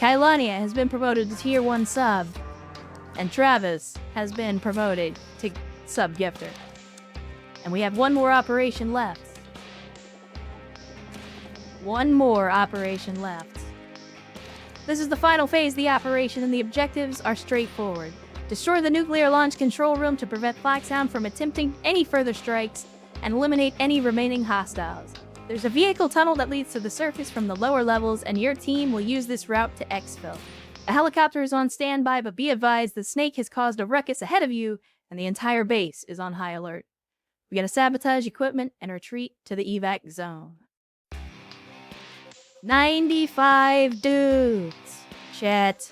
Kailania has been promoted to Tier 1 sub. And Travis has been promoted to sub gifter. And we have one more operation left. One more operation left. This is the final phase of the operation, and the objectives are straightforward. Destroy the nuclear launch control room to prevent Flaksound from attempting any further strikes, and eliminate any remaining hostiles. There's a vehicle tunnel that leads to the surface from the lower levels, and your team will use this route to exfil. A helicopter is on standby, but be advised the snake has caused a ruckus ahead of you, and the entire base is on high alert. We gotta sabotage equipment and retreat to the evac zone. 95 dudes. Chat.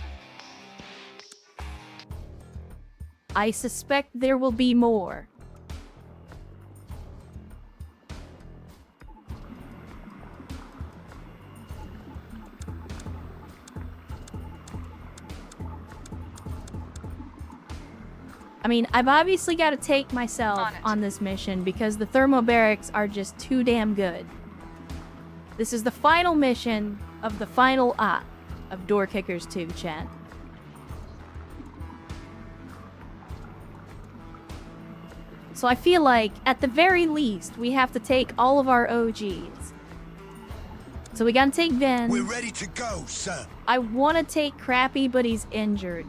I suspect there will be more. I mean, I've obviously got to take myself on this mission because the thermobarics are just too damn good. This is the final mission of the final op of Door Kickers 2, chat. So I feel like, at the very least, we have to take all of our OGs. So we gotta take Vin. We're ready to go, sir. I want to take Crappy, but he's injured.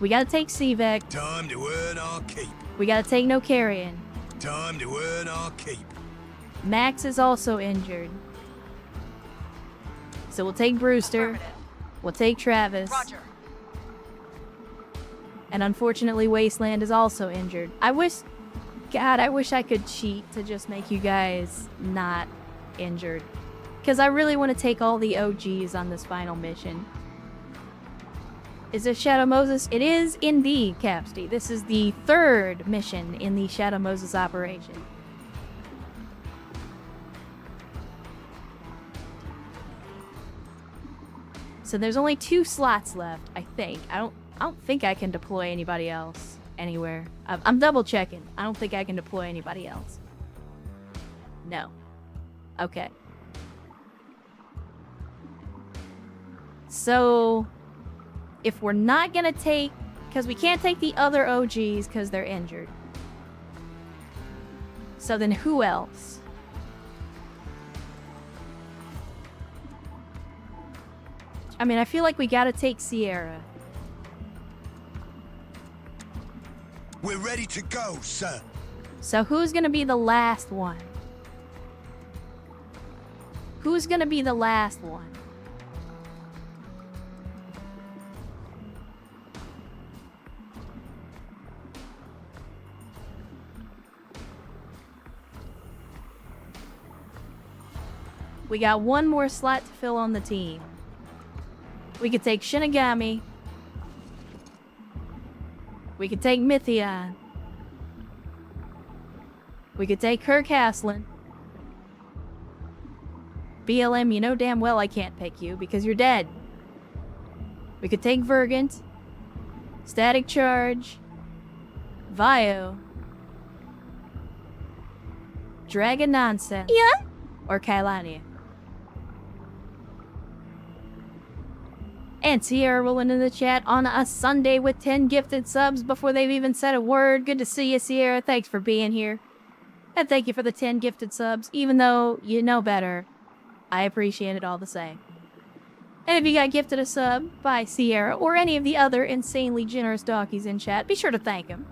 We gotta take Cvec. Time to earn our keep. We gotta take No Carrion. Time to earn our keep. Max is also injured. So we'll take Brewster. We'll take Travis. Roger. And unfortunately, Wasteland is also injured. I wish I could cheat to just make you guys not injured. Because I really want to take all the OGs on this final mission. Is this Shadow Moses? It is indeed, Capsty. This is the third mission in the Shadow Moses operation. So there's only 2 slots left, I think. I don't think I can deploy anybody else anywhere. I'm double checking. I don't think I can deploy anybody else. No. Okay. So if we're not gonna take, because we can't take the other OGs because they're injured. So then who else? I mean, I feel like we gotta take Sierra. We're ready to go, sir. So who's gonna be the last one? Who's gonna be the last one? We got one more slot to fill on the team. We could take Shinigami. We could take Mythion. We could take Kirk Haslin. BLM, you know damn well I can't pick you because you're dead. We could take Vergant. Static Charge. Vio. Dragon Nonsense. Yeah? Or Kailania. And Sierra rolling in the chat on a Sunday with 10 gifted subs before they've even said a word. Good to see you, Sierra. Thanks for being here. And thank you for the 10 gifted subs. Even though you know better, I appreciate it all the same. And if you got gifted a sub by Sierra or any of the other insanely generous doggies in chat, be sure to thank them.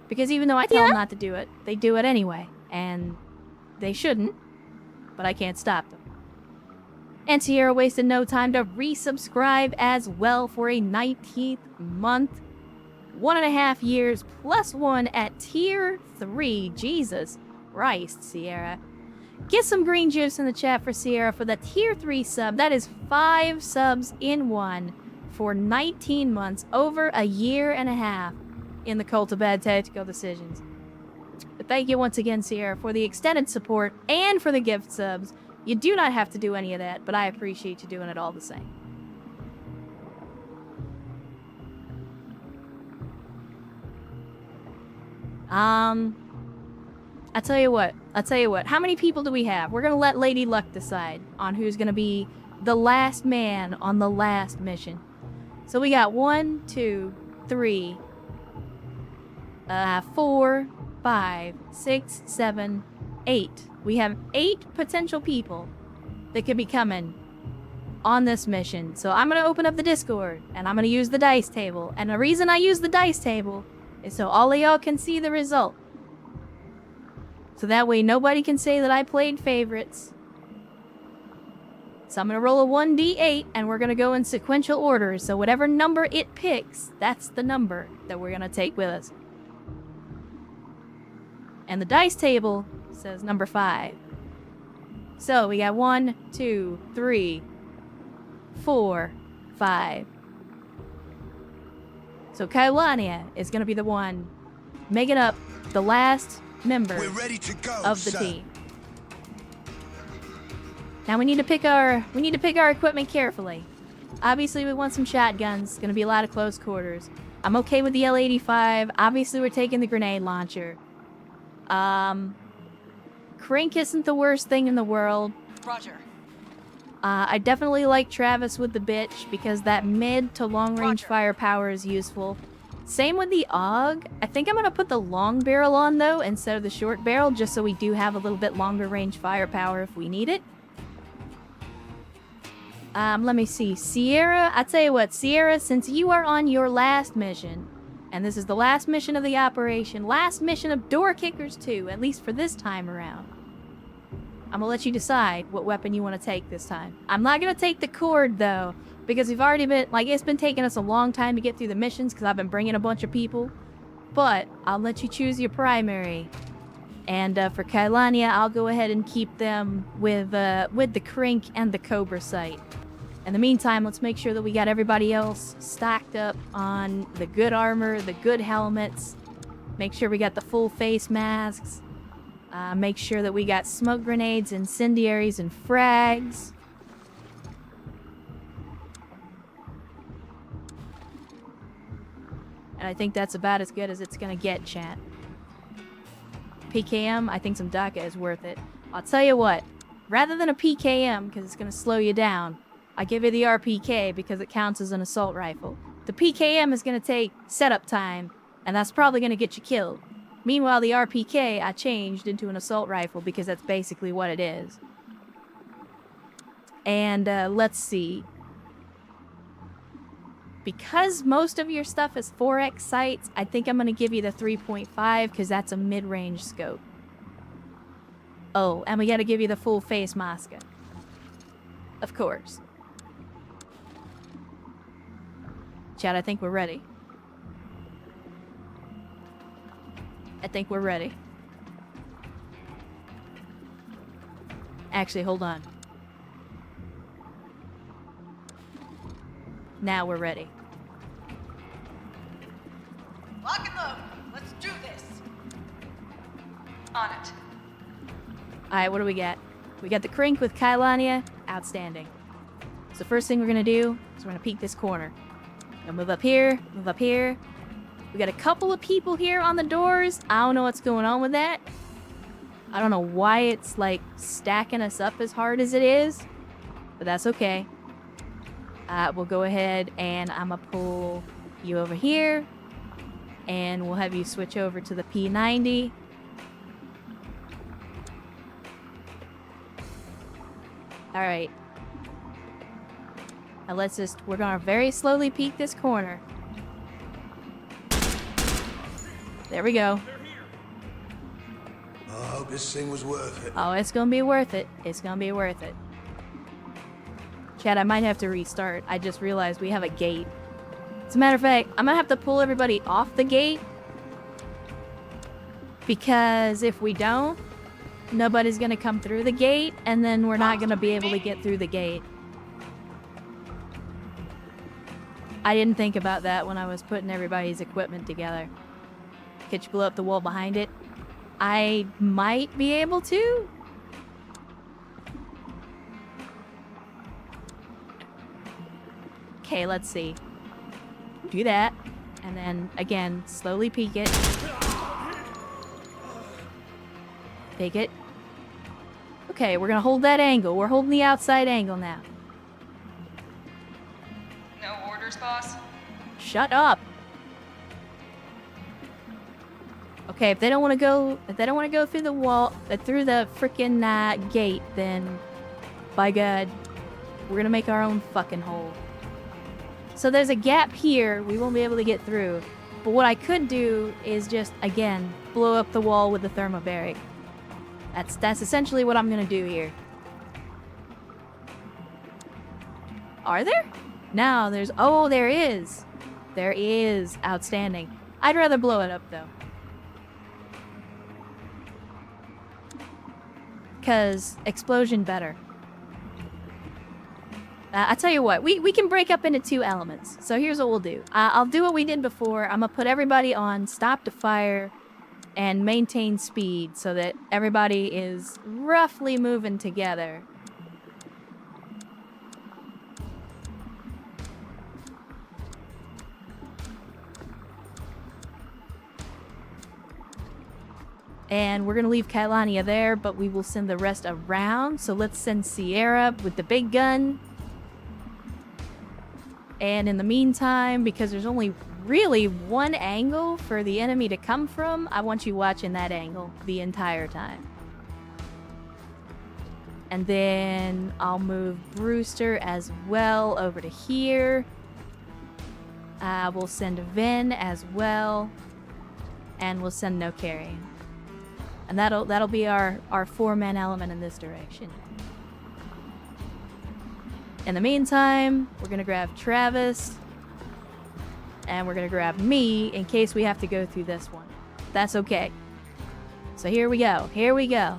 Because even though I tell them not to do it, they do it anyway. And they shouldn't, but I can't stop them. And Sierra wasted no time to resubscribe as well for a 19th month. 1.5 years plus 1 at tier 3. Jesus Christ, Sierra. Get some green juice in the chat for Sierra for the tier 3 sub. That is 5 subs in 1 for 19 months, over a year and a half in the Cult of Bad Tactical Decisions. But thank you once again, Sierra, for the extended support and for the gift subs. You do not have to do any of that, but I appreciate you doing it all the same. I'll tell you what. How many people do we have? We're gonna let Lady Luck decide on who's gonna be the last man on the last mission. So we got 1, 2, 3, 4, 5, 6, 7, 8. We have 8 potential people that could be coming on this mission. So I'm going to open up the Discord and I'm going to use the dice table. And the reason I use the dice table is so all of y'all can see the result. So that way nobody can say that I played favorites. So I'm going to roll a 1d8 and we're going to go in sequential order. So whatever number it picks, that's the number that we're going to take with us. And the dice table says number 5. So we got 1, 2, 3, 4, 5. So Kailania is going to be the one making up the last member of the team. Now we need to pick our equipment carefully. Obviously we want some shotguns. It's going to be a lot of close quarters. I'm okay with the L85. Obviously we're taking the grenade launcher. Crink isn't the worst thing in the world. Roger. I definitely like Travis with the bitch because that mid to long range firepower is useful. Same with the AUG. I think I'm going to put the long barrel on though instead of the short barrel just so we do have a little bit longer range firepower if we need it. Let me see. Sierra, I tell you what, Sierra, since you are on your last mission, and this is the last mission of the operation, last mission of Door Kickers 2, at least for this time around, I'm gonna let you decide what weapon you want to take this time. I'm not gonna take the cord though, because we've already been, like, it's been taking us a long time to get through the missions because I've been bringing a bunch of people. But I'll let you choose your primary. And for Kailania, I'll go ahead and keep them with the Crink and the Cobra sight. In the meantime, let's make sure that we got everybody else stacked up on the good armor, the good helmets. Make sure we got the full face masks. Make sure that we got smoke grenades, incendiaries, and frags. And I think that's about as good as it's gonna get, chat. PKM, I think some DACA is worth it. I'll tell you what, rather than a PKM, because it's gonna slow you down, I give you the RPK because it counts as an assault rifle. The PKM is going to take setup time, and that's probably going to get you killed. Meanwhile, the RPK I changed into an assault rifle because that's basically what it is. And let's see. Because most of your stuff is 4x sights, I think I'm going to give you the 3.5 because that's a mid-range scope. Oh, and we got to give you the full face mask. Of course. Chad, I think we're ready. I think we're ready. Actually, hold on. Now we're ready. Lock and load. Let's do this. On it. Alright, what do we got? We got the Crink with Kailania. Outstanding. So first thing we're going to do is we're going to peek this corner. Now move up here, move up here. We got a couple of people here on the doors. I don't know what's going on with that. I don't know why it's like stacking us up as hard as it is, but that's okay. We'll go ahead and I'm gonna pull you over here and we'll have you switch over to the P90. All right. Now we're gonna very slowly peek this corner. There we go. I hope this thing was worth it. Oh, it's gonna be worth it. It's gonna be worth it. Chad, I might have to restart. I just realized we have a gate. As a matter of fact, I'm gonna have to pull everybody off the gate. Because if we don't, nobody's gonna come through the gate, and then we're not gonna be able to get through the gate. I didn't think about that when I was putting everybody's equipment together. Could you blow up the wall behind it? I might be able to. Okay, let's see. Do that. And then, again, slowly peek it. Peek it. Okay, we're gonna hold that angle. We're holding the outside angle now. No orders, boss? Shut up. Okay, if they don't want to go through the wall, through the freaking gate, then by God, we're gonna make our own fucking hole. So there's a gap here we won't be able to get through. But what I could do is just, again, blow up the wall with the thermobaric. That's essentially what I'm gonna do here. Are there? No, there's... Oh, there is. There is. Outstanding. I'd rather blow it up, though. Because explosion better. I tell you what, we can break up into two elements. So here's what we'll do. I'll do what we did before. I'm going to put everybody on stop to fire and maintain speed so that everybody is roughly moving together. And we're going to leave Kailania there, but we will send the rest around. So let's send Sierra with the big gun. And in the meantime, because there's only really one angle for the enemy to come from, I want you watching that angle the entire time. And then I'll move Brewster as well over to here. We'll send Vin as well. And we'll send No Carrying. And that'll be our 4-man element in this direction. In the meantime, we're gonna grab Travis. And we're gonna grab me in case we have to go through this one. That's okay. So here we go. Here we go.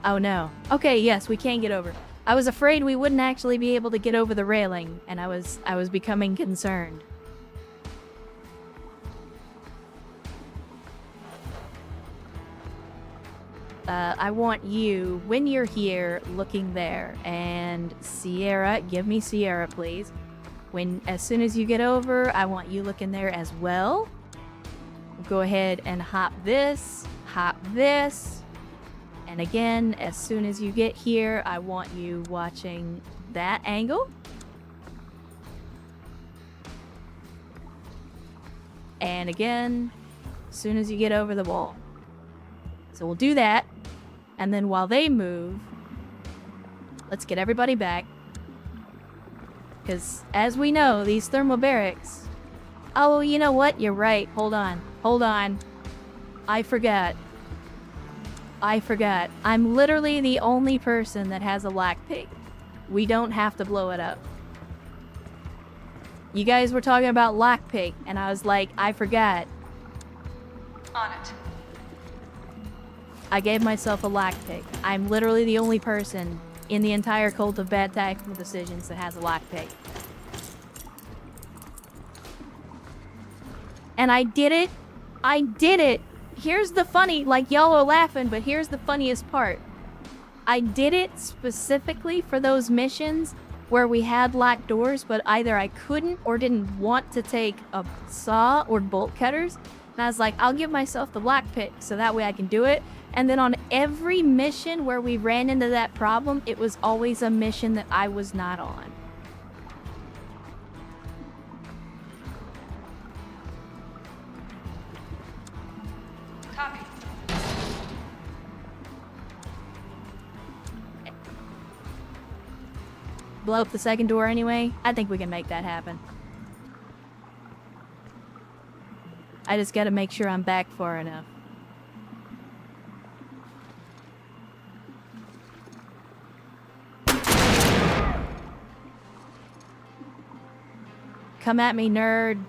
Oh no. Okay, yes, we can get over. I was afraid we wouldn't actually be able to get over the railing, and I was becoming concerned. I want you, when you're here, looking there. And Sierra, give me Sierra, please. As soon as you get over, I want you looking there as well. Go ahead and hop this. And again, as soon as you get here, I want you watching that angle. And again, as soon as you get over the wall. So we'll do that. And then while they move, let's get everybody back. Because as we know, these thermobarics... Oh, you know what? You're right. Hold on. I forgot. I'm literally the only person that has a lockpick. We don't have to blow it up. You guys were talking about lockpick, and I was like, I forgot. On it. I gave myself a lockpick. I'm literally the only person in the entire cult of bad tactical decisions that has a lockpick. And I did it. Here's the funny, like y'all are laughing, but here's the funniest part. I did it specifically for those missions where we had locked doors, but either I couldn't or didn't want to take a saw or bolt cutters. And I was like, I'll give myself the lockpick so that way I can do it. And then on every mission where we ran into that problem, it was always a mission that I was not on. Copy. Blow up the second door anyway. I think we can make that happen. I just gotta make sure I'm back far enough. Come at me, nerd.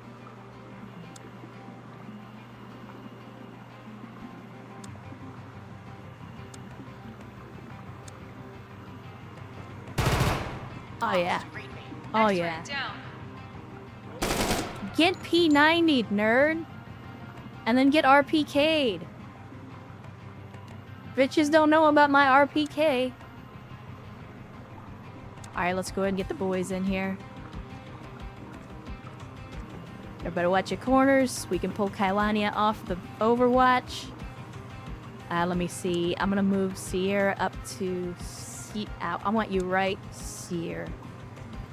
Oh yeah. Oh yeah. Down. Get P90'd, nerd. And then get RPK'd. Bitches don't know about my RPK. Alright, let's go ahead and get the boys in here. Everybody watch your corners. We can pull Kailania off the overwatch. Let me see. I'm gonna move Sierra up to... I want you right, Sierra.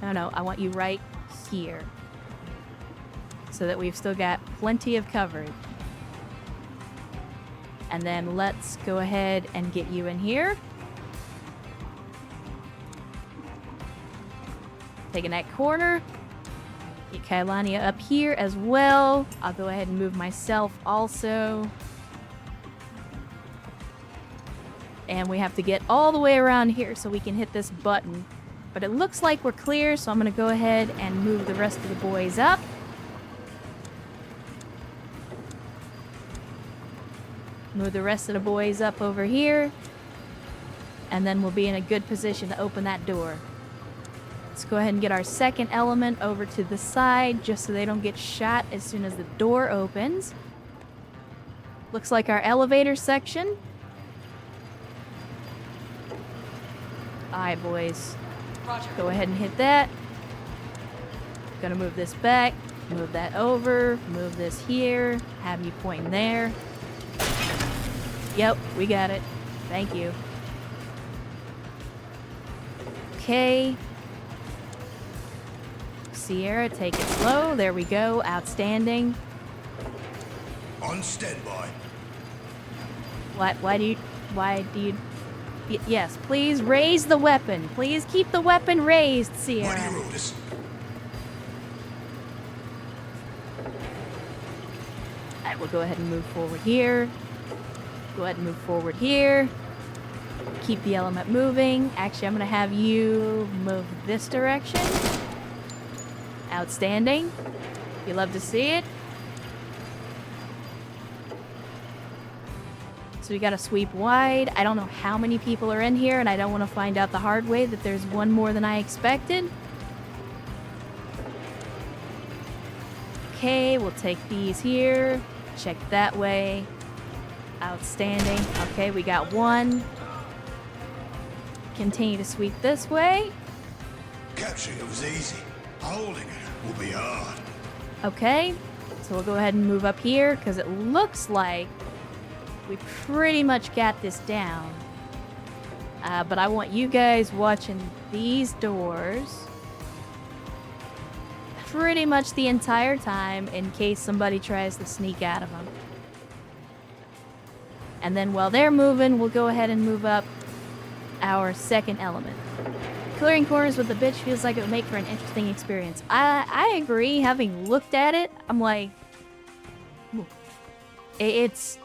No, I want you right here. So that we've still got plenty of coverage. And then let's go ahead and get you in here. Taking that corner. Get Kailania up here as well. I'll go ahead and move myself also. And we have to get all the way around here so we can hit this button. But it looks like we're clear, so I'm going to go ahead and move the rest of the boys up. Move the rest of the boys up over here. And then we'll be in a good position to open that door. Let's go ahead and get our second element over to the side just so they don't get shot as soon as the door opens. Looks like our elevator section. Alright, boys. Roger. Go ahead and hit that. Gonna move this back. Move that over. Move this here. Have you pointing there. Yep, we got it. Thank you. Okay. Sierra, take it slow. There we go. Outstanding. On standby. Why do you... Yes, please raise the weapon. Please keep the weapon raised, Sierra. What are your orders? Alright, we'll go ahead and move forward here. Go ahead and move forward here. Keep the element moving. Actually, I'm going to have you move this direction. Outstanding. You love to see it. So we got to sweep wide. I don't know how many people are in here, and I don't want to find out the hard way that there's one more than I expected. Okay, we'll take these here. Check that way. Outstanding. Okay, we got one. Continue to sweep this way. Capturing it was easy. Holding it will be hard. Okay, so we'll go ahead and move up here because it looks like we pretty much got this down. But I want you guys watching these doors pretty much the entire time in case somebody tries to sneak out of them. And then while they're moving, we'll go ahead and move up our second element. Clearing corners with the bitch feels like it would make for an interesting experience. I agree. Having looked at it, I'm like... It's...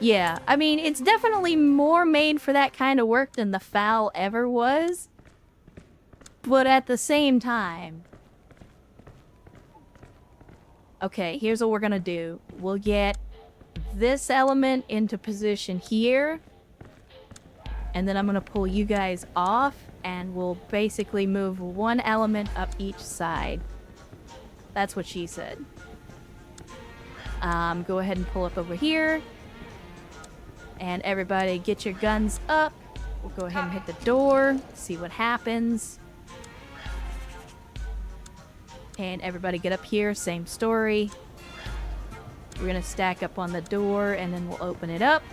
Yeah, I mean, it's definitely more made for that kind of work than the FAL ever was. But at the same time... Okay, here's what we're gonna do. We'll get this element into position here. And then I'm gonna pull you guys off, and we'll basically move one element up each side. That's what she said. Go ahead and pull up over here. And everybody get your guns up. We'll go ahead and hit the door, see what happens. And everybody get up here, same story. We're gonna stack up on the door, and then we'll open it up.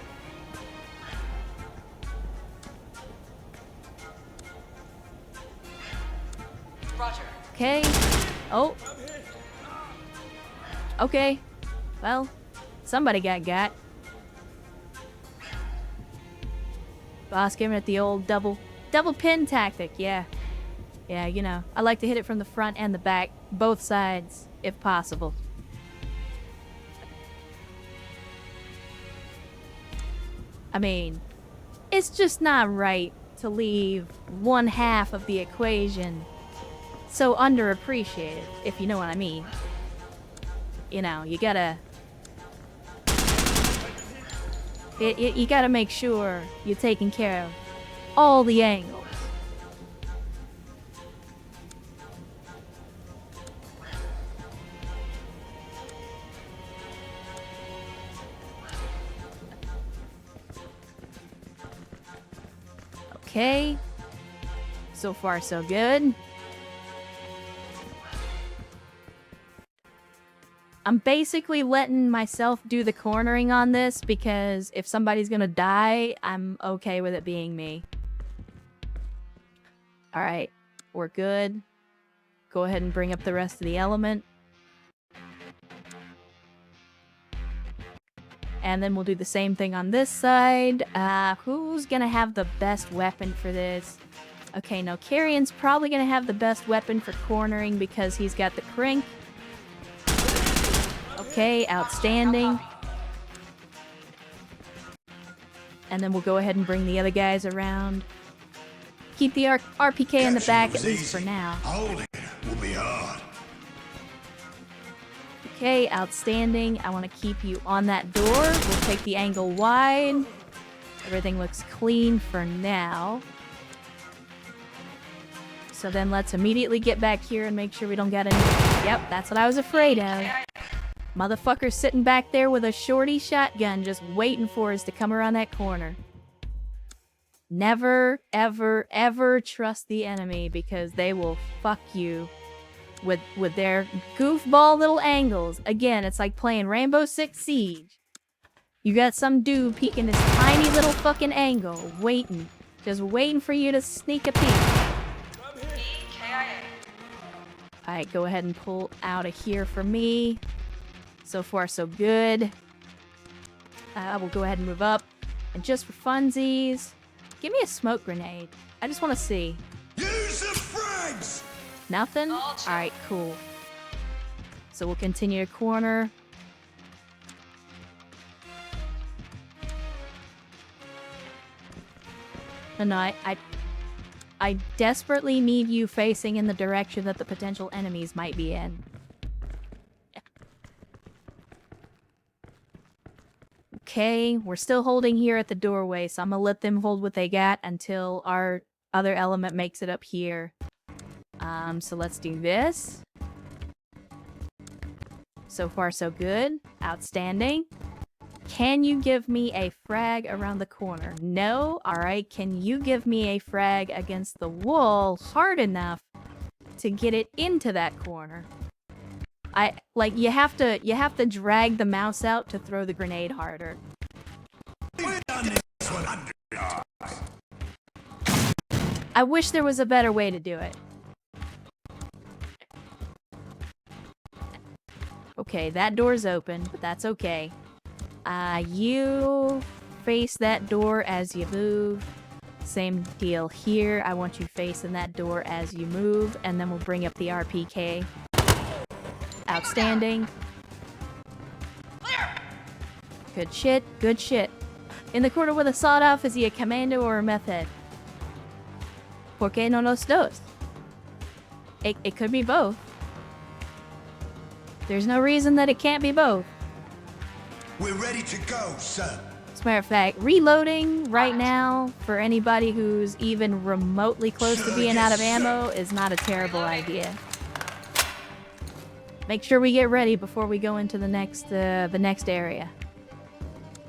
Roger. Okay. Oh. Okay. Well, somebody got. Boss giving it the old double pin tactic. Yeah. Yeah, you know. I like to hit it from the front and the back. Both sides, if possible. I mean, it's just not right to leave one half of the equation so underappreciated, if you know what I mean. You know, you gotta... You gotta make sure you're taking care of all the angles. Okay. So far, so good. I'm basically letting myself do the cornering on this because if somebody's gonna die, I'm okay with it being me. Alright, we're good. go ahead and bring up the rest of the element. And then we'll do the same thing on this side. Who's gonna have the best weapon for this? Okay, no, Carrion's probably gonna have the best weapon for cornering because he's got the crank. Okay, outstanding. And then we'll go ahead and bring the other guys around. Keep the RPK in the back, at least for now. Holding it will be hard. Okay, outstanding. I want to keep you on that door. We'll take the angle wide. Everything looks clean for now. So then let's immediately get back here and make sure we don't get any... Yep, that's what I was afraid of. Motherfucker's sitting back there with a shorty shotgun just waiting for us to come around that corner. Never, ever, ever trust the enemy because they will fuck you with their goofball little angles. Again, it's like playing Rainbow Six Siege. You got some dude peeking this tiny little fucking angle, waiting. Just waiting for you to sneak a peek. Alright, go ahead and pull out of here for me. So far, so good. We'll go ahead and move up. And just for funsies, give me a smoke grenade. I just want to see. Use the frags! Nothing? Alright, cool. So we'll continue to corner. No, I desperately need you facing in the direction that the potential enemies might be in. Okay, we're still holding here at the doorway, so I'm gonna let them hold what they got until our other element makes it up here. So let's do this. So far, so good. Outstanding. Can you give me a frag around the corner? No? Alright, can you give me a frag against the wall hard enough to get it into that corner? You have to drag the mouse out to throw the grenade harder. I wish there was a better way to do it. Okay, that door's open, but that's okay. You face that door as you move. Same deal here. I want you facing that door as you move, and then we'll bring up the RPK. Outstanding. Good shit, good shit. In the corner with a sawed-off, is he a commando or a meth head? ¿Por qué no los dos? It could be both. There's no reason that it can't be both. We're ready to go, sir. As a matter of fact, reloading right now for anybody who's even remotely close to being out of ammo is not a terrible idea. Make sure we get ready before we go into the next area.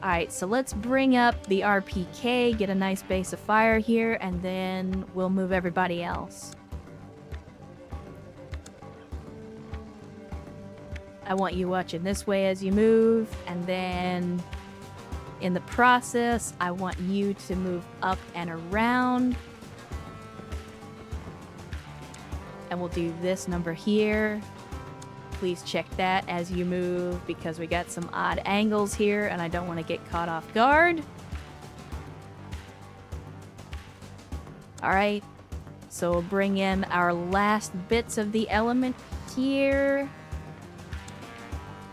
Alright, so let's bring up the RPK, get a nice base of fire here, and then we'll move everybody else. I want you watching this way as you move, and then in the process, I want you to move up and around. And we'll do this number here. Please check that as you move because we got some odd angles here and I don't want to get caught off guard. Alright, so we'll bring in our last bits of the element here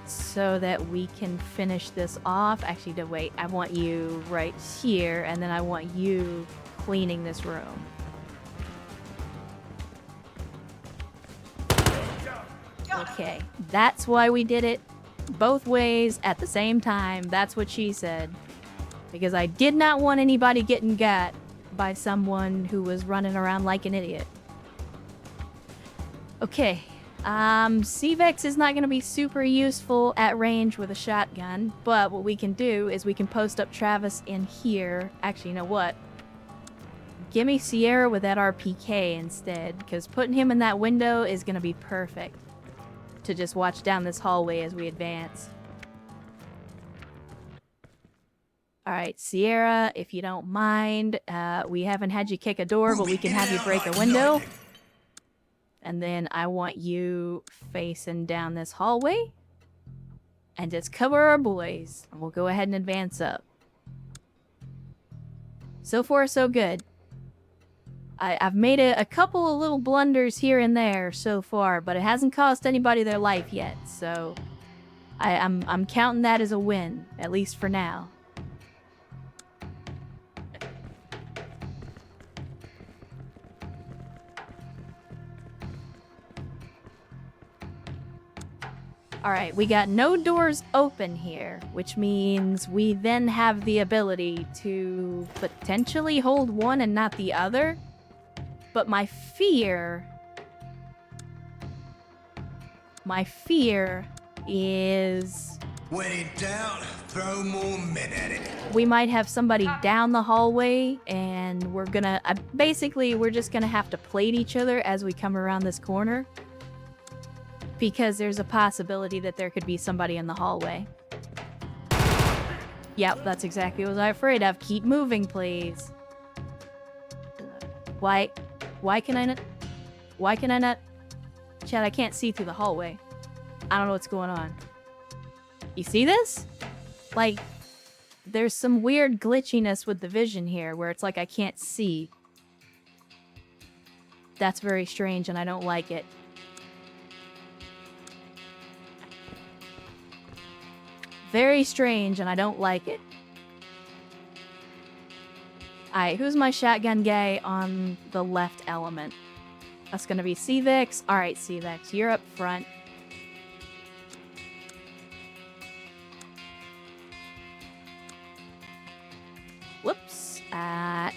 so that we can finish this off. Actually, no, wait, I want you right here and then I want you cleaning this room. Okay, that's why we did it both ways at the same time. That's what she said. Because I did not want anybody getting got by someone who was running around like an idiot. Okay, CVEX is not going to be super useful at range with a shotgun, but what we can do is we can post up Travis in here. Actually, you know what? Give me Sierra with that RPK instead, because putting him in that window is going to be perfect to just watch down this hallway as we advance. Alright, Sierra, if you don't mind, we haven't had you kick a door, but we can have you break a window. And then I want you facing down this hallway. And just cover our boys. And we'll go ahead and advance up. So far, so good. I've made a couple of little blunders here and there so far, but it hasn't cost anybody their life yet, so I'm counting that as a win, at least for now. Alright, we got no doors open here, which means we then have the ability to potentially hold one and not the other. But my fear is... When in doubt, throw more men at it. We might have somebody down the hallway, and we're gonna... basically, we're just gonna have to plate each other as we come around this corner. Because there's a possibility that there could be somebody in the hallway. Yep, that's exactly what I was afraid of. Keep moving, please. Why can I not? Chad, I can't see through the hallway. I don't know what's going on. You see this? Like, there's some weird glitchiness with the vision here where it's like I can't see. That's very strange and I don't like it. Very strange and I don't like it. Alright, who's my shotgun guy on the left element? That's gonna be Cvex. Alright, Cvex, you're up front. Whoops.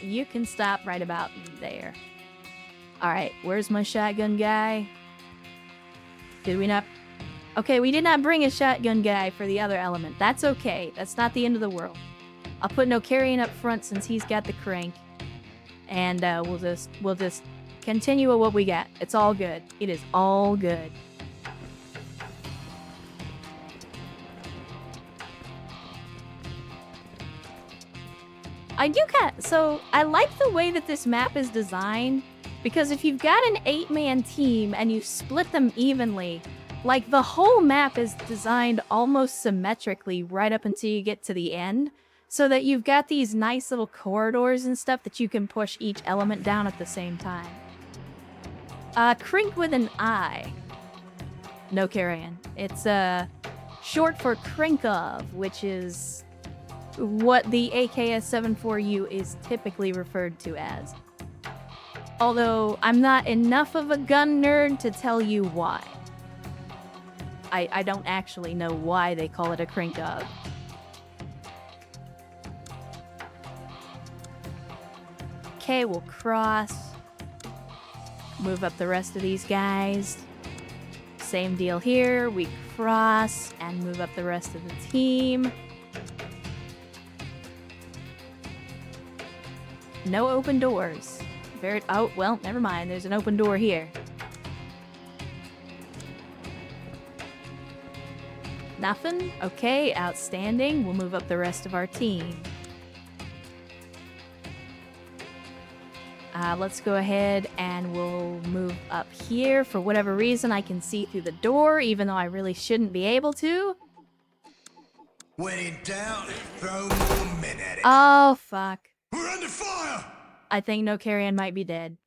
You can stop right about there. Alright, where's my shotgun guy? Did we not... Okay, we did not bring a shotgun guy for the other element. That's okay. That's not the end of the world. I'll put no carrying up front since he's got the crank. And we'll just continue with what we got. It's all good. It is all good. So I like the way that this map is designed, because if you've got an 8-man team and you split them evenly, like the whole map is designed almost symmetrically right up until you get to the end, so that you've got these nice little corridors and stuff that you can push each element down at the same time. Crink with an I. No carrion. It's short for Krinkov, which is what the AKS-74U is typically referred to as. Although I'm not enough of a gun nerd to tell you why. I don't actually know why they call it a Krinkov. Okay, we'll cross. Move up the rest of these guys. Same deal here. We cross and move up the rest of the team. No open doors. Oh, well, never mind. There's an open door here. Nothing? Okay, outstanding. We'll move up the rest of our team. Let's go ahead and we'll move up here. For whatever reason, I can see through the door, even though I really shouldn't be able to. When in doubt, throw more men at it. Oh, fuck. We're under fire! I think No Carrion might be dead.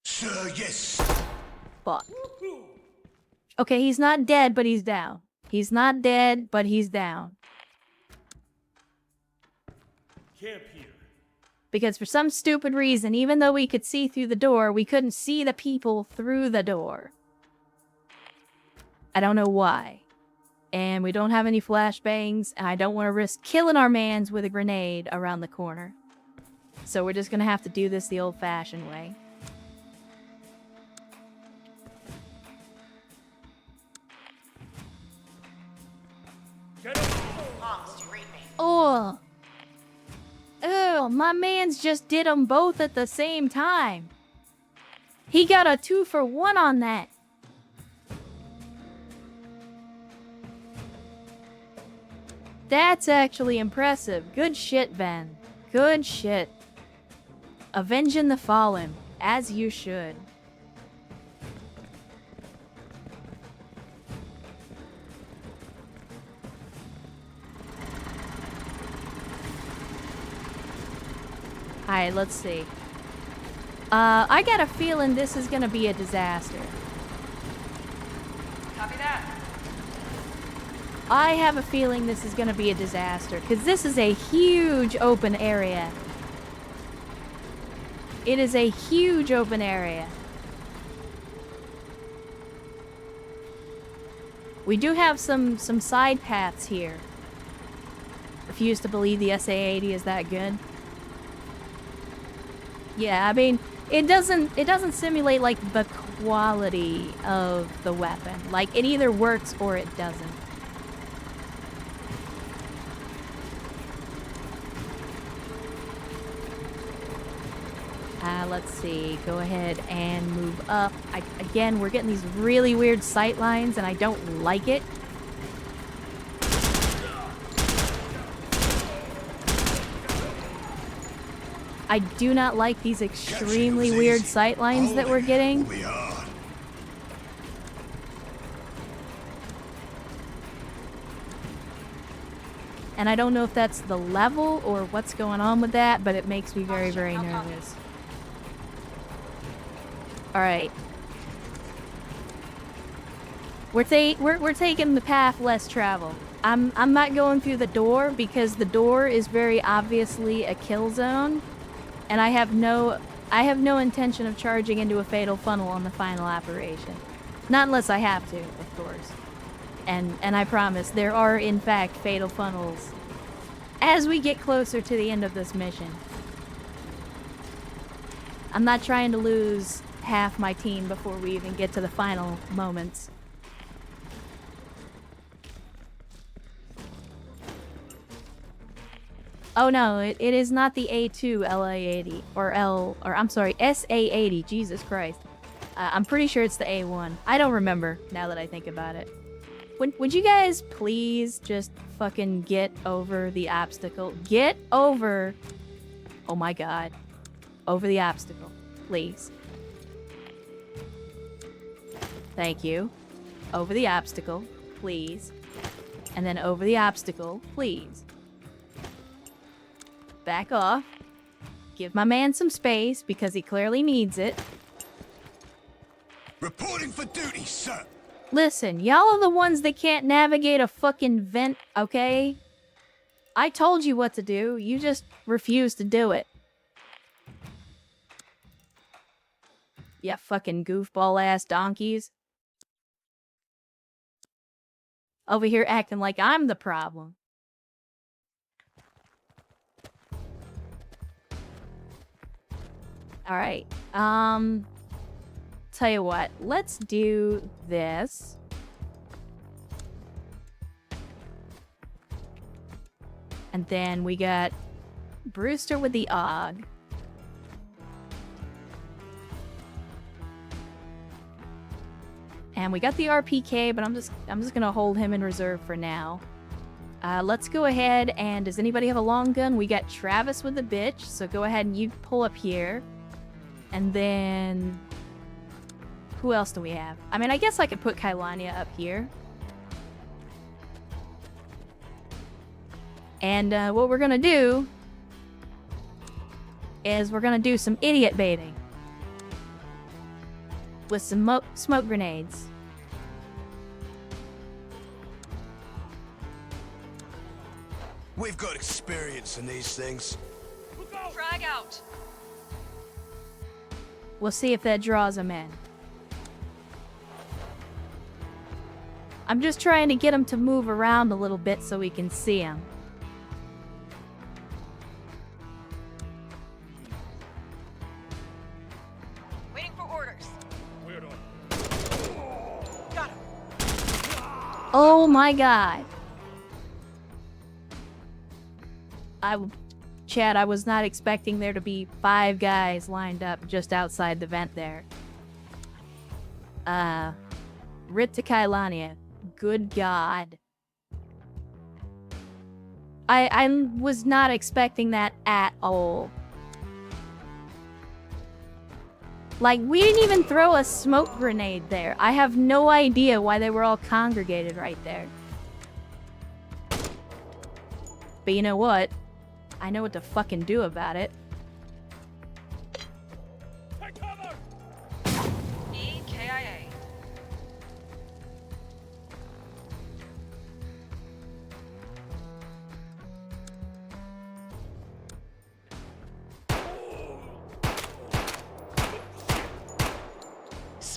Sir, yes. Fuck. Okay, he's not dead, but he's down. He's not dead, but he's down. Camp here. Because for some stupid reason, even though we could see through the door, we couldn't see the people through the door. I don't know why. And we don't have any flashbangs, and I don't want to risk killing our mans with a grenade around the corner. So we're just gonna have to do this the old-fashioned way. Moms, do you read me? Oh! Oh, my mans just did them both at the same time. He got a 2-for-1 on that. That's actually impressive. Good shit, Ben. Good shit. Avenging the fallen, as you should. Alright, let's see. I got a feeling this is gonna be a disaster. Copy that. I have a feeling this is gonna be a disaster, because this is a huge open area. It is a huge open area. We do have some side paths here. Refuse to believe the SA-80 is that good. Yeah, I mean, it doesn't simulate like the quality of the weapon. Like it either works or it doesn't. Let's see. Go ahead and move up. Again, we're getting these really weird sight lines, and I don't like it. I do not like these extremely weird sight lines that we're getting. And I don't know if that's the level or what's going on with that, but it makes me very, very nervous. Alright. We're taking the path less traveled. I'm not going through the door because the door is very obviously a kill zone. And I have no intention of charging into a fatal funnel on the final operation. Not unless I have to, of course. And I promise, there are in fact fatal funnels as we get closer to the end of this mission. I'm not trying to lose half my team before we even get to the final moments. Oh no, it is not the A2 LA80 or I'm sorry, SA80. Jesus Christ. I'm pretty sure it's the A1. I don't remember now that I think about it. Would you guys please just fucking get over the obstacle? Get over. Oh my god. Over the obstacle, please. Thank you. Over the obstacle, please. And then over the obstacle, please. Back off. Give my man some space because he clearly needs it. Reporting for duty, sir. Listen, y'all are the ones that can't navigate a fucking vent, okay? I told you what to do. You just refuse to do it. Yeah, fucking goofball ass donkeys. Over here acting like I'm the problem. Alright, tell you what, let's do this. And then we got Brewster with the AUG. And we got the RPK, but I'm just gonna hold him in reserve for now. Let's go ahead and does anybody have a long gun? We got Travis with the bitch, so go ahead and you pull up here. And then who else do we have? I mean, I guess I could put Kailania up here. And what we're gonna do is we're gonna do some idiot baiting with some smoke grenades. We've got experience in these things. Frag out. We'll see if that draws them in. I'm just trying to get them to move around a little bit so we can see them. Waiting for orders. Got him. Oh my god. Chad, I was not expecting there to be 5 guys lined up just outside the vent there. Rit to Kailania. Good god. I was not expecting that at all. Like, we didn't even throw a smoke grenade there. I have no idea why they were all congregated right there. But you know what? I know what to fucking do about it.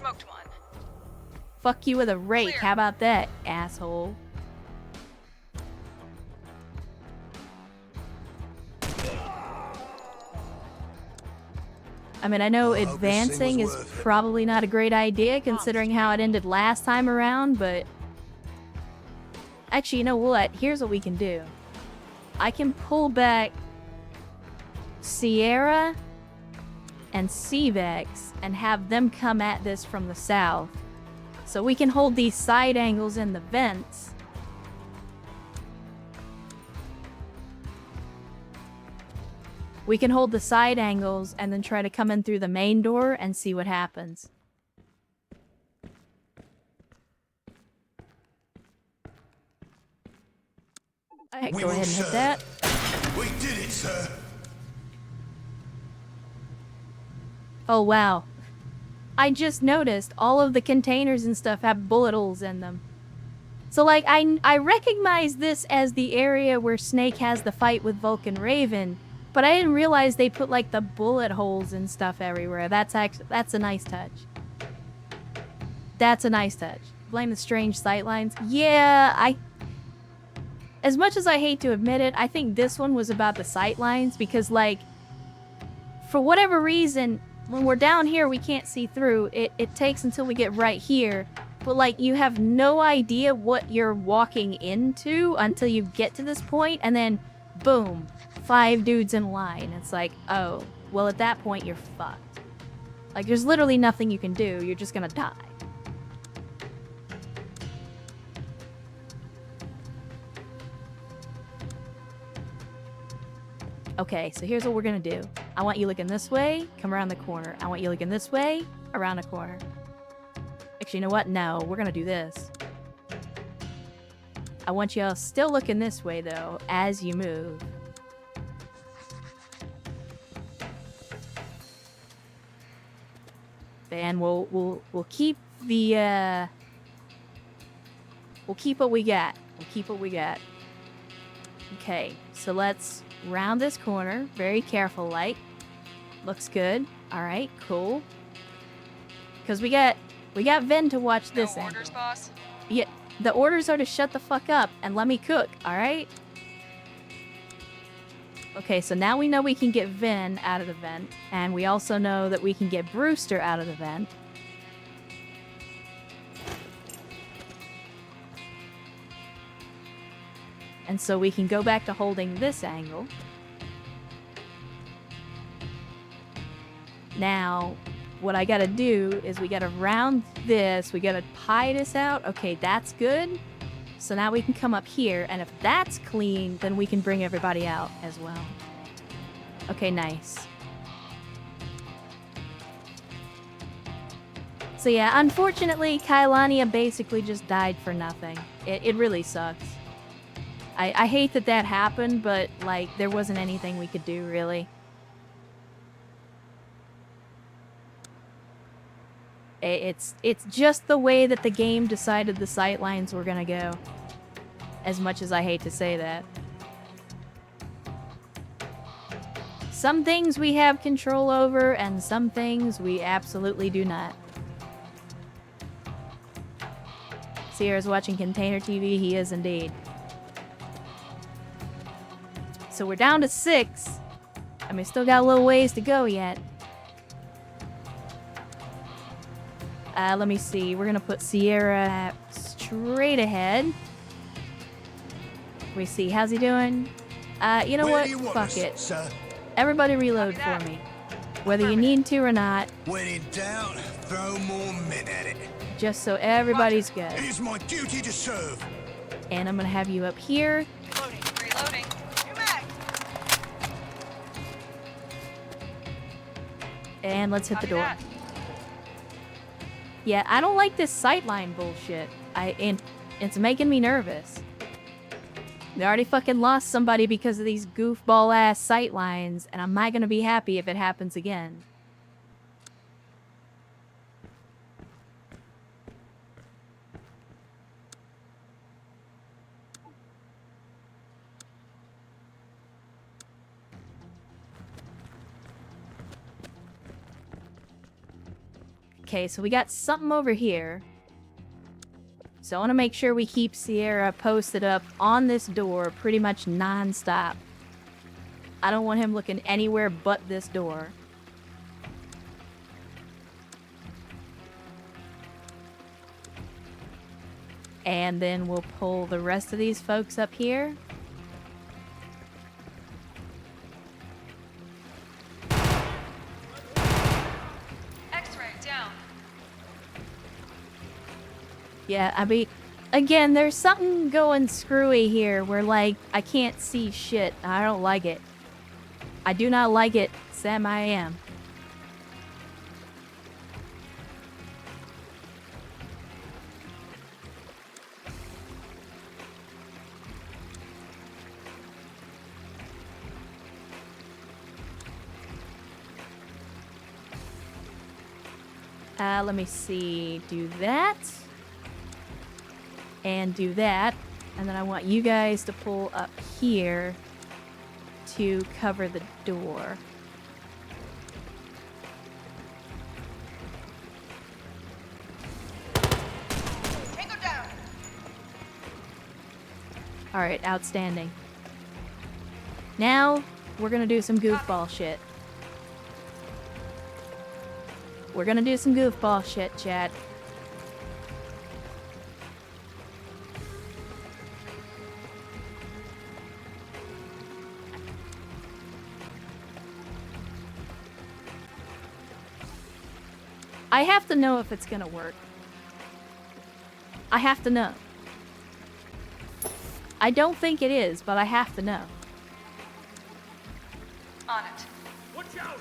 smoked one. Fuck you with a rake. Clear. How about that, asshole? I mean, I know Well, I hope this thing advancing was is worth it. probably not a great idea considering how it ended last time around, but... Actually, you know what? Here's what we can do. I can pull back Sierra and Cvex and have them come at this from the south. So we can hold these side angles in the vents. We can hold the side angles and then try to come in through the main door and see what happens. Alright, We go will ahead and hit serve. that. We did it, sir. Oh wow. I just noticed all of the containers and stuff have bullet holes in them. So like I recognize this as the area where Snake has the fight with Vulcan Raven, but I didn't realize they put like the bullet holes and stuff everywhere. That's a nice touch. That's a nice touch. Blame the strange sightlines. Yeah, as much as I hate to admit it, I think this one was about the sightlines because like for whatever reason, when we're down here, we can't see through. It takes until we get right here. But, like, you have no idea what you're walking into until you get to this point, and then, boom, 5 dudes in line. It's like, oh, well, at that point, you're fucked. Like, there's literally nothing you can do. You're just gonna die. Okay, so here's what we're gonna do. I want you looking this way, come around the corner. I want you looking this way, around the corner. Actually, you know what? No, we're gonna do this. I want y'all still looking this way, though, as you move. And we'll keep the, we'll keep what we got. We'll keep what we got. Okay, so let's round this corner, very careful like. Looks good. Alright, cool. Because we got Ven to watch this No angle. orders, boss. Yeah, the orders are to shut the fuck up and let me cook, alright? Okay, so now we know we can get Ven out of the vent, and we also know that we can get Brewster out of the vent. And so we can go back to holding this angle. Now, what I gotta do is we gotta round this, we gotta pie this out. Okay, that's good. So now we can come up here, and if that's clean, then we can bring everybody out as well. Okay, nice. So yeah, unfortunately, Kailania basically just died for nothing. It really sucks. I hate that that happened, but, like, there wasn't anything we could do, really. It's just the way that the game decided the sightlines were gonna go. As much as I hate to say that. Some things we have control over, and some things we absolutely do not. Sierra's watching Container TV, he is indeed. So we're down to 6. And we still got a little ways to go yet. Let me see. We're gonna put Sierra straight ahead. We see. How's he doing? You know Where what? do you want Fuck us, it. sir? Everybody reload for me. Whether you need to or not, When in doubt, throw more men at it. just so everybody's good. It is my duty to serve. And I'm gonna have you up here. Loading. Reloading. New mag. And let's hit the Copy door. that. Yeah, I don't like this sightline bullshit. And it's making me nervous. They already fucking lost somebody because of these goofball ass sightlines, and I'm not gonna be happy if it happens again. Okay, so we got something over here. So I want to make sure we keep Sierra posted up on this door pretty much non-stop. I don't want him looking anywhere but this door. And then we'll pull the rest of these folks up here. X-ray down. Yeah, I mean, again, there's something going screwy here where, like, I can't see shit. I don't like it. I do not like it. Sam, I am. Let me see. Do that. And do that. And then I want you guys to pull up here to cover the door. Tango down. Alright, outstanding. Now, we're gonna do some goofball shit. We're gonna do some goofball shit, chat. I have to know if it's gonna work. I have to know. I don't think it is, but I have to know. On it. Watch out!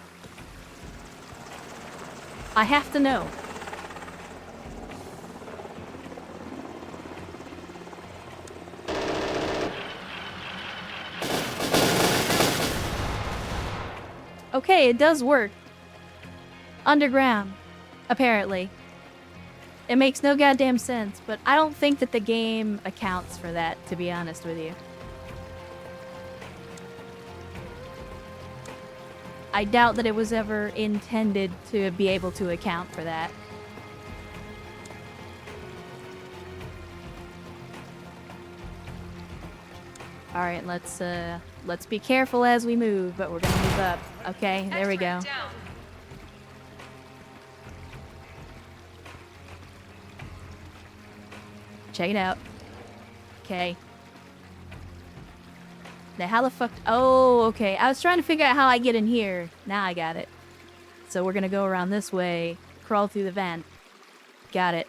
I have to know. Okay, it does work. Underground, apparently. It makes no goddamn sense, but I don't think that the game accounts for that, to be honest with you. I doubt that it was ever intended to be able to account for that. Alright, let's be careful as we move, but we're gonna move up. Okay, there we go. X-ray down. Check it out. Okay. Now, how the fuck... Oh, okay. I was trying to figure out how I get in here. Now I got it. So we're gonna go around this way. Crawl through the vent. Got it.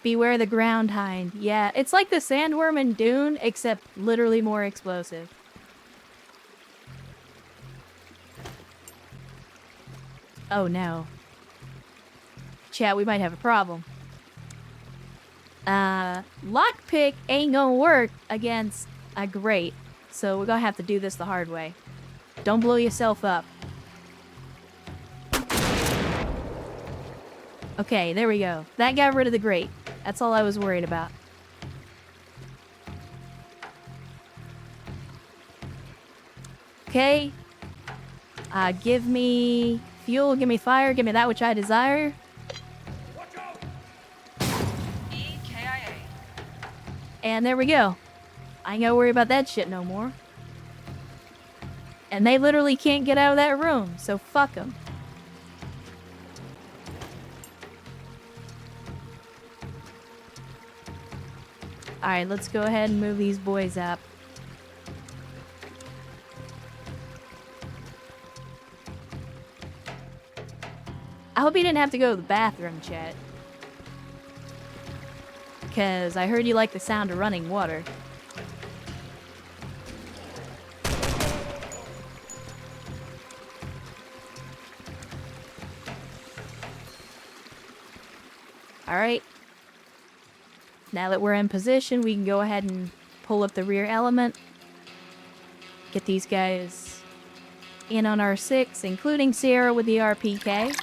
Beware the ground hind. Yeah, it's like the sandworm in Dune, except literally more explosive. Oh no. Chat, we might have a problem. Lockpick ain't gonna work against a grate, so we're gonna have to do this the hard way. Don't blow yourself up. Okay, there we go. That got rid of the grate. That's all I was worried about. Okay. Give me fuel, give me fire, give me that which I desire. EKIA. And there we go. I ain't gotta worry about that shit no more. And they literally can't get out of that room, so fuck them. Alright, let's go ahead and move these boys up. I hope you didn't have to go to the bathroom, chat. Because I heard you like the sound of running water. Alright. Now that we're in position, we can go ahead and pull up the rear element. Get these guys in on our 6, including Sierra with the RPK.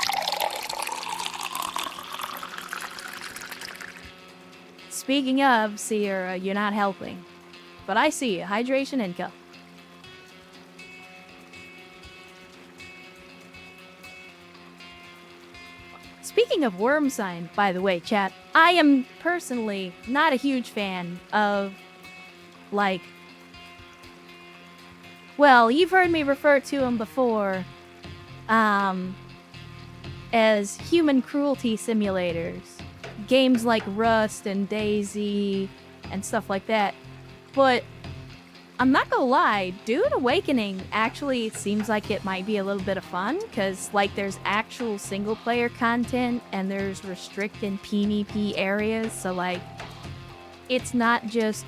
Speaking of, Sierra, you're not helping. But I see you. Hydration income. Speaking of worm sign, by the way, chat, I am personally not a huge fan of, like, well, you've heard me refer to them before, as human cruelty simulators. Games like Rust and DayZ and stuff like that. But I'm not gonna lie, Dune Awakening actually seems like it might be a little bit of fun, because, like, there's actual single-player content, and there's restricted PvP areas, so, like, it's not just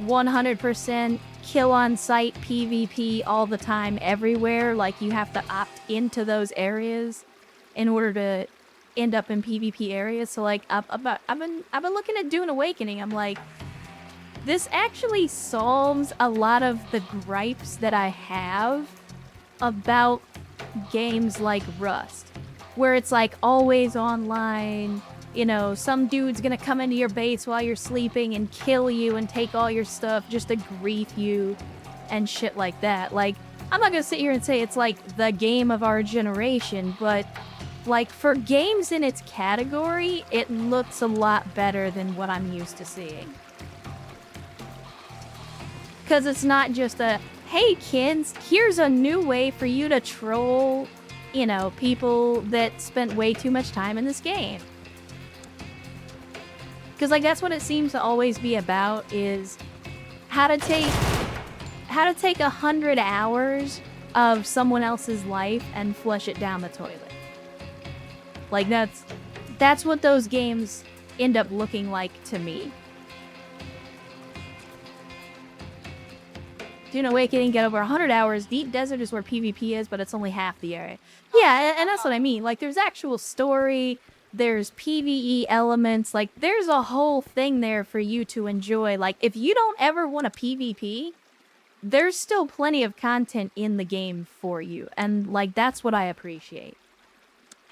100% kill-on-sight PvP all the time everywhere. Like, you have to opt into those areas in order to end up in PvP areas. So, like, I've been looking at Dune Awakening, I'm like, this actually solves a lot of the gripes that I have about games like Rust, where it's like always online, you know, some dude's gonna come into your base while you're sleeping and kill you and take all your stuff just to grief you and shit like that. Like, I'm not gonna sit here and say it's like the game of our generation, but like, for games in its category, it looks a lot better than what I'm used to seeing. Because it's not just a, hey kids, here's a new way for you to troll, you know, people that spent way too much time in this game. Because, like, that's what it seems to always be about, is how to take 100 hours of someone else's life and flush it down the toilet. Like, that's what those games end up looking like to me. Dune Awakening, get over 100 hours. Deep Desert is where PvP is, but it's only half the area. Yeah, and that's what I mean. Like, there's actual story, there's PvE elements, like, there's a whole thing there for you to enjoy. Like, if you don't ever want a PvP, there's still plenty of content in the game for you. And, like, that's what I appreciate.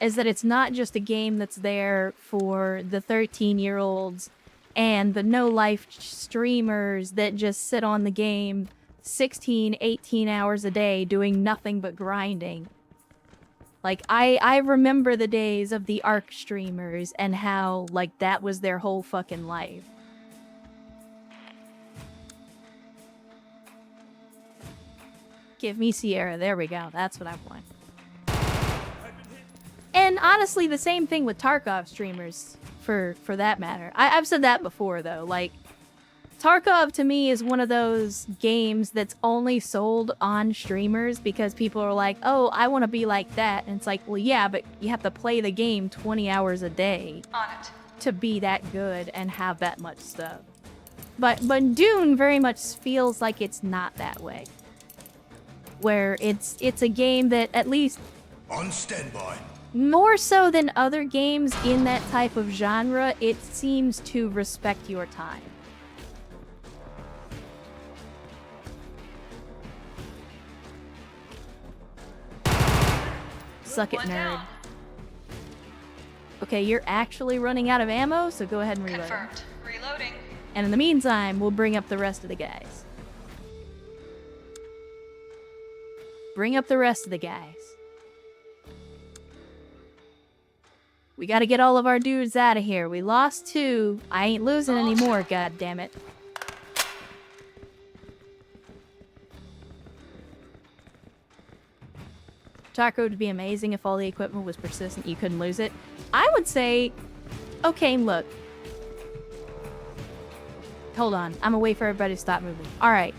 Is that it's not just a game that's there for the 13-year-olds and the no-life streamers that just sit on the game 16, 18 hours a day doing nothing but grinding. Like, I remember the days of the ARC streamers and how, like, that was their whole fucking life. Give me Sierra. There we go. That's what I want. And honestly, the same thing with Tarkov streamers, for that matter. I've said that before, though. Like, Tarkov, to me, is one of those games that's only sold on streamers because people are like, oh, I want to be like that. And it's like, well, yeah, but you have to play the game 20 hours a day to be that good and have that much stuff. But Dune very much feels like it's not that way. Where it's a game that, at least On standby. more so than other games in that type of genre, it seems to respect your time. Suck it, nerd. Okay, you're actually running out of ammo, so go ahead and reload. Confirmed. Reloading. And in the meantime, we'll bring up the rest of the guys. Bring up the rest of the guys. We gotta get all of our dudes out of here. We lost 2. I ain't losing anymore, god damn it. Taco would be amazing if all the equipment was persistent, you couldn't lose it. I would say, okay, look. Hold on, I'm gonna wait for everybody to stop moving. Alright,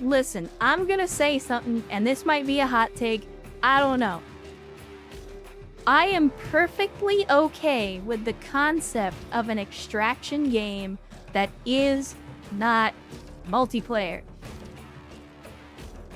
listen, I'm gonna say something, and this might be a hot take, I don't know. I am perfectly okay with the concept of an extraction game that is not multiplayer.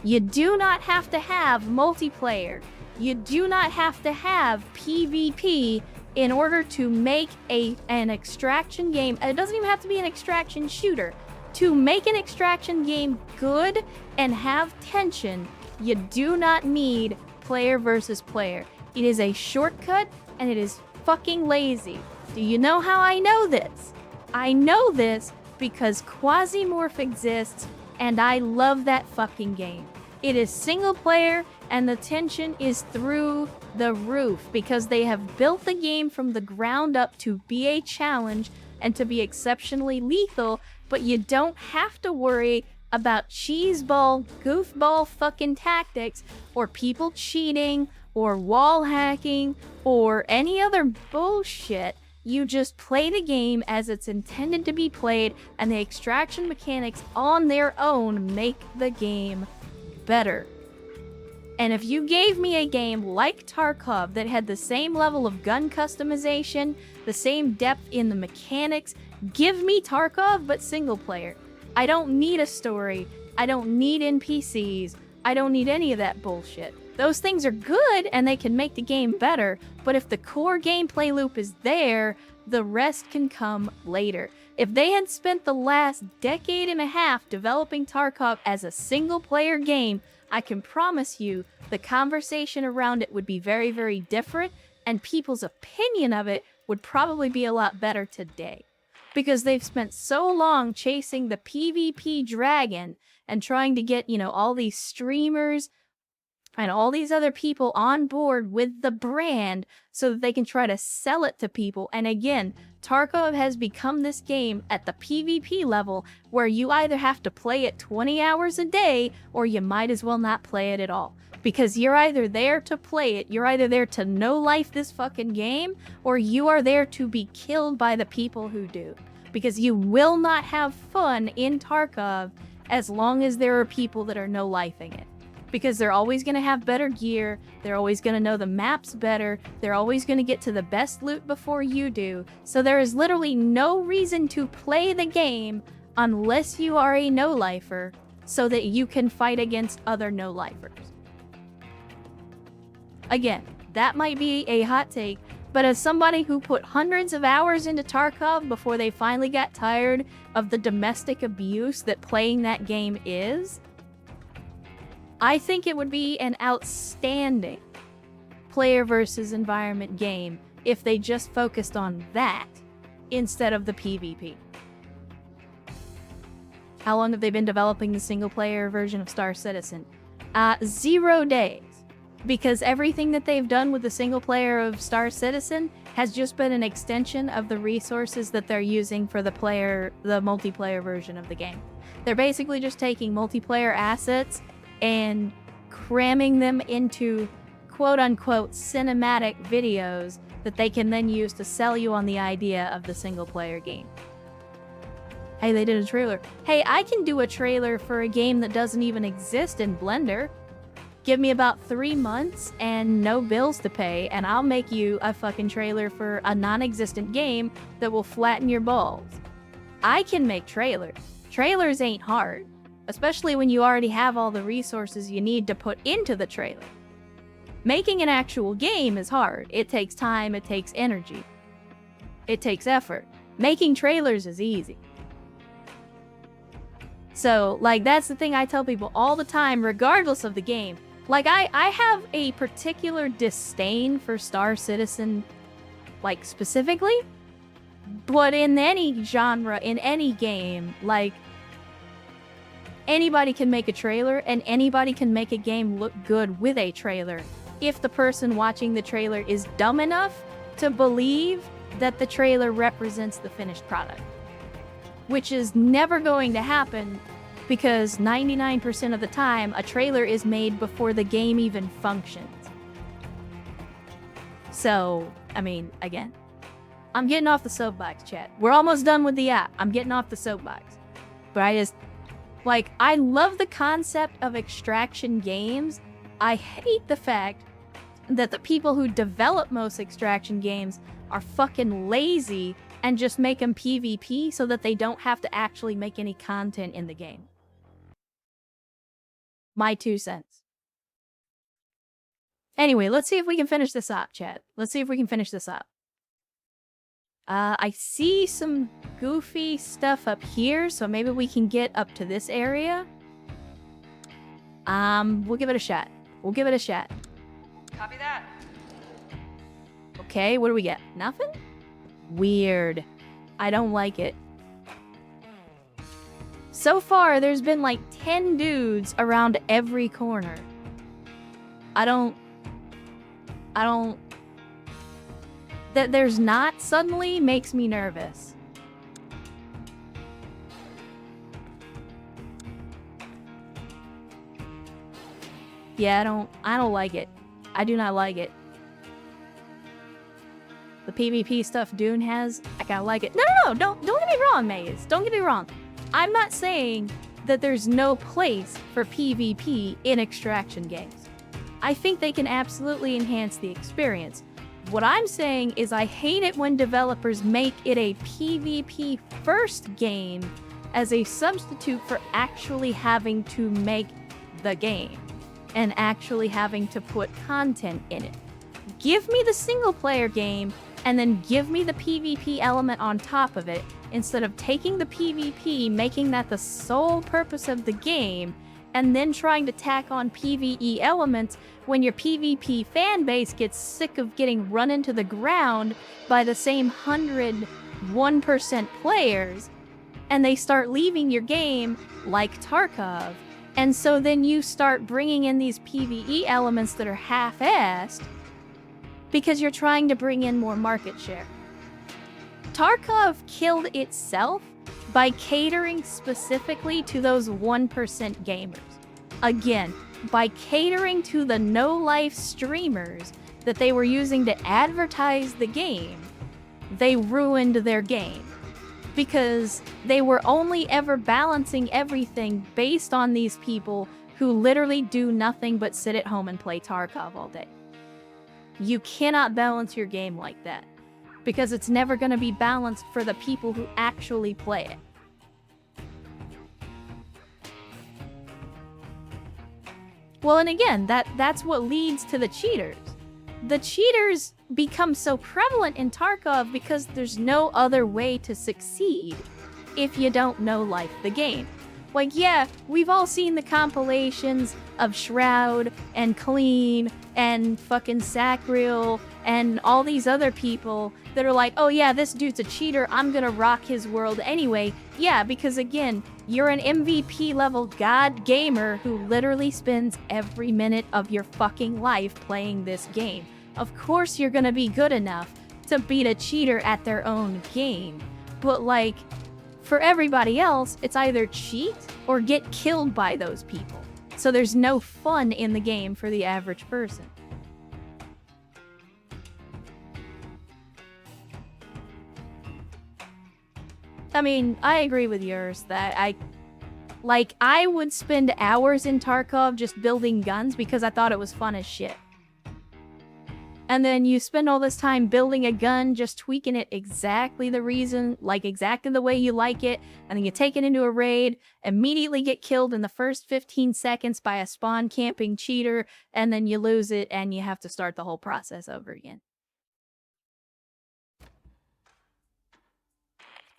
You do not have to have multiplayer. You do not have to have PvP in order to make an extraction game. It doesn't even have to be an extraction shooter. To make an extraction game good and have tension, you do not need player versus player. It is a shortcut, and it is fucking lazy. Do you know how I know this? I know this because Quasimorph exists, and I love that fucking game. It is single player, and the tension is through the roof because they have built the game from the ground up to be a challenge and to be exceptionally lethal, but you don't have to worry about cheeseball, goofball fucking tactics, or people cheating, or wall hacking, or any other bullshit. You just play the game as it's intended to be played, and the extraction mechanics on their own make the game better. And if you gave me a game like Tarkov that had the same level of gun customization, the same depth in the mechanics, give me Tarkov but single player. I don't need a story. I don't need NPCs. I don't need any of that bullshit. Those things are good and they can make the game better, but if the core gameplay loop is there, the rest can come later. If they had spent the last decade and a half developing Tarkov as a single player game, I can promise you the conversation around it would be very, very different, and people's opinion of it would probably be a lot better today. Because they've spent so long chasing the PvP dragon and trying to get, all these streamers and all these other people on board with the brand so that they can try to sell it to people. And again, Tarkov has become this game at the PvP level where you either have to play it 20 hours a day or you might as well not play it at all. Because you're either there to play it, you're either there to no-life this fucking game, or you are there to be killed by the people who do. Because you will not have fun in Tarkov as long as there are people that are no-lifing it. Because they're always going to have better gear, they're always going to know the maps better, they're always going to get to the best loot before you do, so there is literally no reason to play the game unless you are a no-lifer, so that you can fight against other no-lifers. Again, that might be a hot take, but as somebody who put hundreds of hours into Tarkov before they finally got tired of the domestic abuse that playing that game is, I think it would be an outstanding player versus environment game if they just focused on that instead of the PvP. How long have they been developing the single player version of Star Citizen? 0 days. Because everything that they've done with the single player of Star Citizen has just been an extension of the resources that they're using for the multiplayer version of the game. They're basically just taking multiplayer assets and cramming them into quote-unquote cinematic videos that they can then use to sell you on the idea of the single-player game. Hey, they did a trailer. Hey, I can do a trailer for a game that doesn't even exist in Blender. Give me about 3 months and no bills to pay, and I'll make you a fucking trailer for a non-existent game that will flatten your balls. I can make trailers. Trailers ain't hard. Especially when you already have all the resources you need to put into the trailer. Making an actual game is hard. It takes time, it takes energy. It takes effort. Making trailers is easy. So, that's the thing I tell people all the time, regardless of the game. I have a particular disdain for Star Citizen, specifically. But in any genre, in any game, anybody can make a trailer, and anybody can make a game look good with a trailer if the person watching the trailer is dumb enough to believe that the trailer represents the finished product. Which is never going to happen because 99% of the time, a trailer is made before the game even functions. So, again, I'm getting off the soapbox, chat. We're almost done with the app. I'm getting off the soapbox. But I love the concept of extraction games. I hate the fact that the people who develop most extraction games are fucking lazy and just make them PvP so that they don't have to actually make any content in the game. My 2 cents. Anyway, let's see if we can finish this up, chat. Let's see if we can finish this up. I see some goofy stuff up here, so maybe we can get up to this area. We'll give it a shot. We'll give it a shot. Copy that. Okay, what do we get? Nothing? Weird. I don't like it. So far, there's been 10 dudes around every corner. That there's not suddenly makes me nervous. Yeah, I don't like it. I do not like it. The PvP stuff Dune has, I kinda like it. No, don't get me wrong, Maze. Don't get me wrong. I'm not saying that there's no place for PvP in extraction games. I think they can absolutely enhance the experience. What I'm saying is I hate it when developers make it a PvP first game as a substitute for actually having to make the game and actually having to put content in it. Give me the single player game and then give me the PvP element on top of it instead of taking the PvP, making that the sole purpose of the game, and then trying to tack on PvE elements when your PvP fanbase gets sick of getting run into the ground by the same 101% players, and they start leaving your game like Tarkov. And so then you start bringing in these PvE elements that are half-assed because you're trying to bring in more market share. Tarkov killed itself by catering specifically to those 1% gamers. Again, by catering to the no-life streamers that they were using to advertise the game, they ruined their game. Because they were only ever balancing everything based on these people who literally do nothing but sit at home and play Tarkov all day. You cannot balance your game like that, because it's never going to be balanced for the people who actually play it. Well, and again, that's what leads to the cheaters. The cheaters become so prevalent in Tarkov because there's no other way to succeed if you don't know life the game. Like, yeah, we've all seen the compilations of Shroud and Clean and fucking Sacriel and all these other people that are like, oh yeah, this dude's a cheater, I'm gonna rock his world anyway. Yeah, because again, you're an MVP level god gamer who literally spends every minute of your fucking life playing this game. Of course you're gonna be good enough to beat a cheater at their own game. But like, for everybody else, it's either cheat or get killed by those people. So there's no fun in the game for the average person. I mean, I agree with yours that I would spend hours in Tarkov just building guns because I thought it was fun as shit. And then you spend all this time building a gun, just tweaking it exactly the reason, like exactly the way you like it, and then you take it into a raid, immediately get killed in the first 15 seconds by a spawn camping cheater, and then you lose it and you have to start the whole process over again.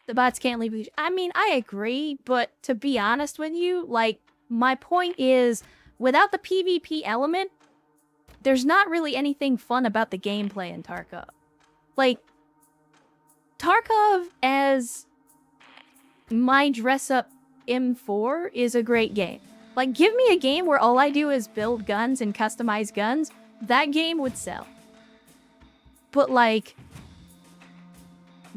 The bots can't leave you. I mean, I agree, but to be honest with you, like, my point is, without the PvP element, there's not really anything fun about the gameplay in Tarkov. Like, Tarkov as my dress-up M4 is a great game. Like, give me a game where all I do is build guns and customize guns, that game would sell. But, like,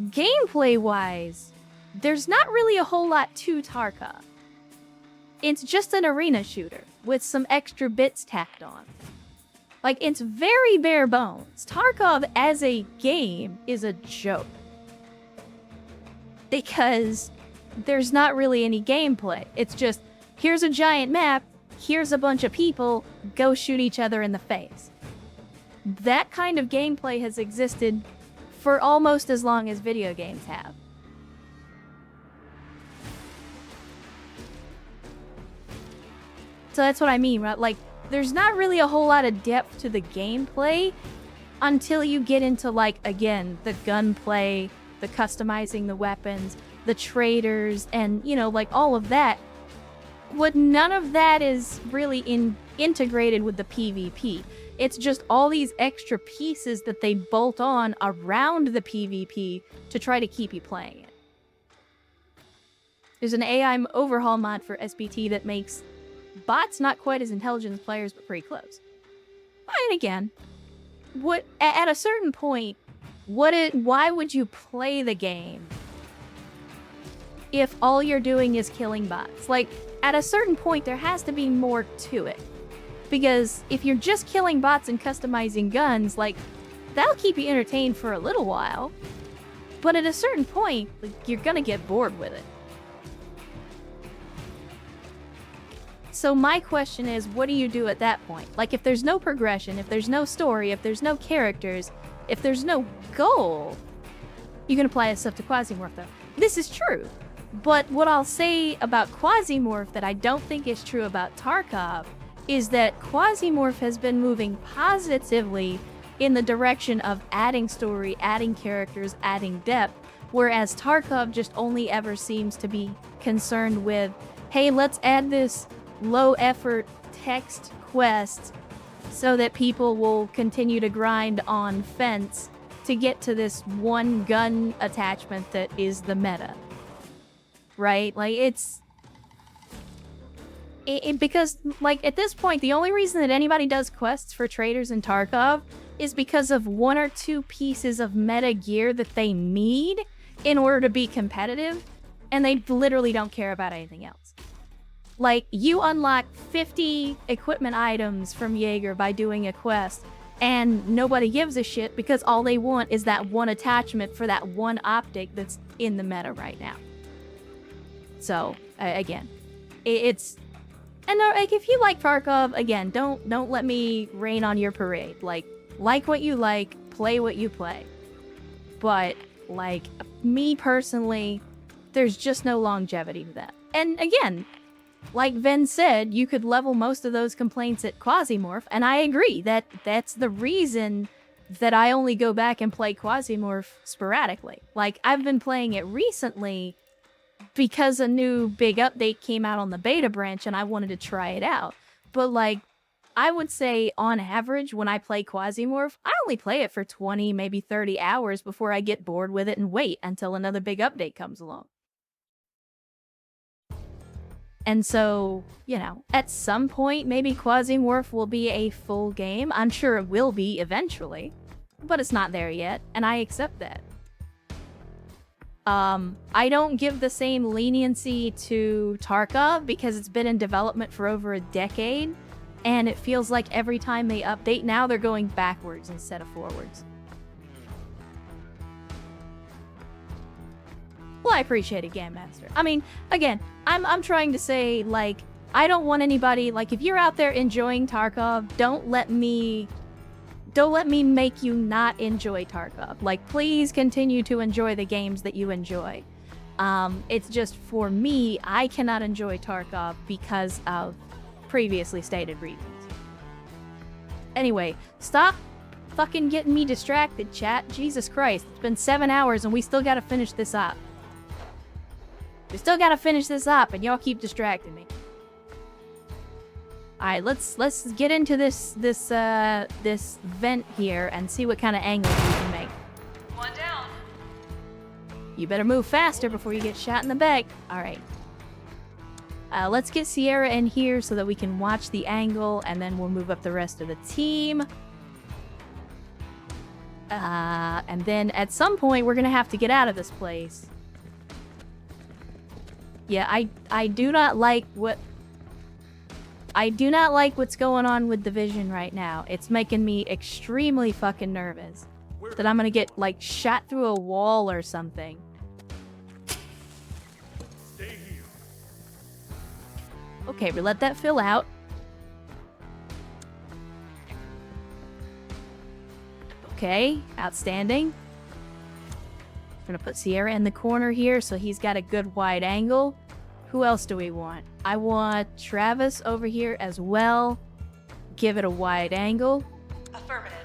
gameplay-wise, there's not really a whole lot to Tarkov. It's just an arena shooter with some extra bits tacked on. Like, it's very bare bones. Tarkov as a game is a joke. Because there's not really any gameplay. It's just, here's a giant map, here's a bunch of people, go shoot each other in the face. That kind of gameplay has existed for almost as long as video games have. So that's what I mean, right? Like, there's not really a whole lot of depth to the gameplay until you get into, like, again, the gunplay, the customizing the weapons, the traders, and, you know, like, all of that. What none of that is really integrated with the PvP. It's just all these extra pieces that they bolt on around the PvP to try to keep you playing it. There's an AI overhaul mod for SBT that makes bots not quite as intelligent as players, but pretty close. And again, at a certain point, why would you play the game if all you're doing is killing bots? Like, at a certain point, there has to be more to it. Because if you're just killing bots and customizing guns, like, that'll keep you entertained for a little while. But at a certain point, like, you're gonna get bored with it. So my question is, what do you do at that point? Like, if there's no progression, if there's no story, if there's no characters, if there's no goal, you can apply this stuff to Quasimorph, though. This is true. But what I'll say about Quasimorph that I don't think is true about Tarkov is that Quasimorph has been moving positively in the direction of adding story, adding characters, adding depth, whereas Tarkov just only ever seems to be concerned with, hey, let's add this low-effort text quest so that people will continue to grind on Fence to get to this one gun attachment that is the meta. Right? Like, because, like, at this point, the only reason that anybody does quests for traders in Tarkov is because of one or two pieces of meta gear that they need in order to be competitive, and they literally don't care about anything else. Like, you unlock 50 equipment items from Jaeger by doing a quest, and nobody gives a shit because all they want is that one attachment for that one optic that's in the meta right now. So, again, it's... And like, if you like Tarkov, again, don't let me rain on your parade. Like what you like, play what you play. But, like, me personally, there's just no longevity to that. And again, like Ven said, you could level most of those complaints at Quasimorph, and I agree that that's the reason that I only go back and play Quasimorph sporadically. Like, I've been playing it recently because a new big update came out on the beta branch and I wanted to try it out. But, like, I would say on average when I play Quasimorph, I only play it for 20, maybe 30 hours before I get bored with it and wait until another big update comes along. And so, you know, at some point, maybe Quasimorph will be a full game. I'm sure it will be eventually, but it's not there yet, and I accept that. I don't give the same leniency to Tarkov because it's been in development for over a decade, and it feels like every time they update now, they're going backwards instead of forwards. Well, I appreciate it, Game Master. I mean, again, I'm trying to say, like, I don't want anybody, like, if you're out there enjoying Tarkov, don't let me make you not enjoy Tarkov. Like, please continue to enjoy the games that you enjoy. It's just, for me, I cannot enjoy Tarkov because of previously stated reasons. Anyway, stop fucking getting me distracted, chat. Jesus Christ, it's been 7 hours and we still gotta finish this up. We still gotta finish this up and y'all keep distracting me. Alright, let's get into this vent here and see what kind of angles we can make. One down. You better move faster before you get shot in the back. Alright. Let's get Sierra in here so that we can watch the angle, and then we'll move up the rest of the team. And then at some point, we're gonna have to get out of this place. Yeah, I do not like what's going on with the vision right now. It's making me extremely fucking nervous that I'm gonna get, like, shot through a wall or something. Stay here. Okay, we let that fill out. Okay, outstanding. We're gonna put Sierra in the corner here so he's got a good wide angle. Who else do we want? I want Travis over here as well. Give it a wide angle. Affirmative.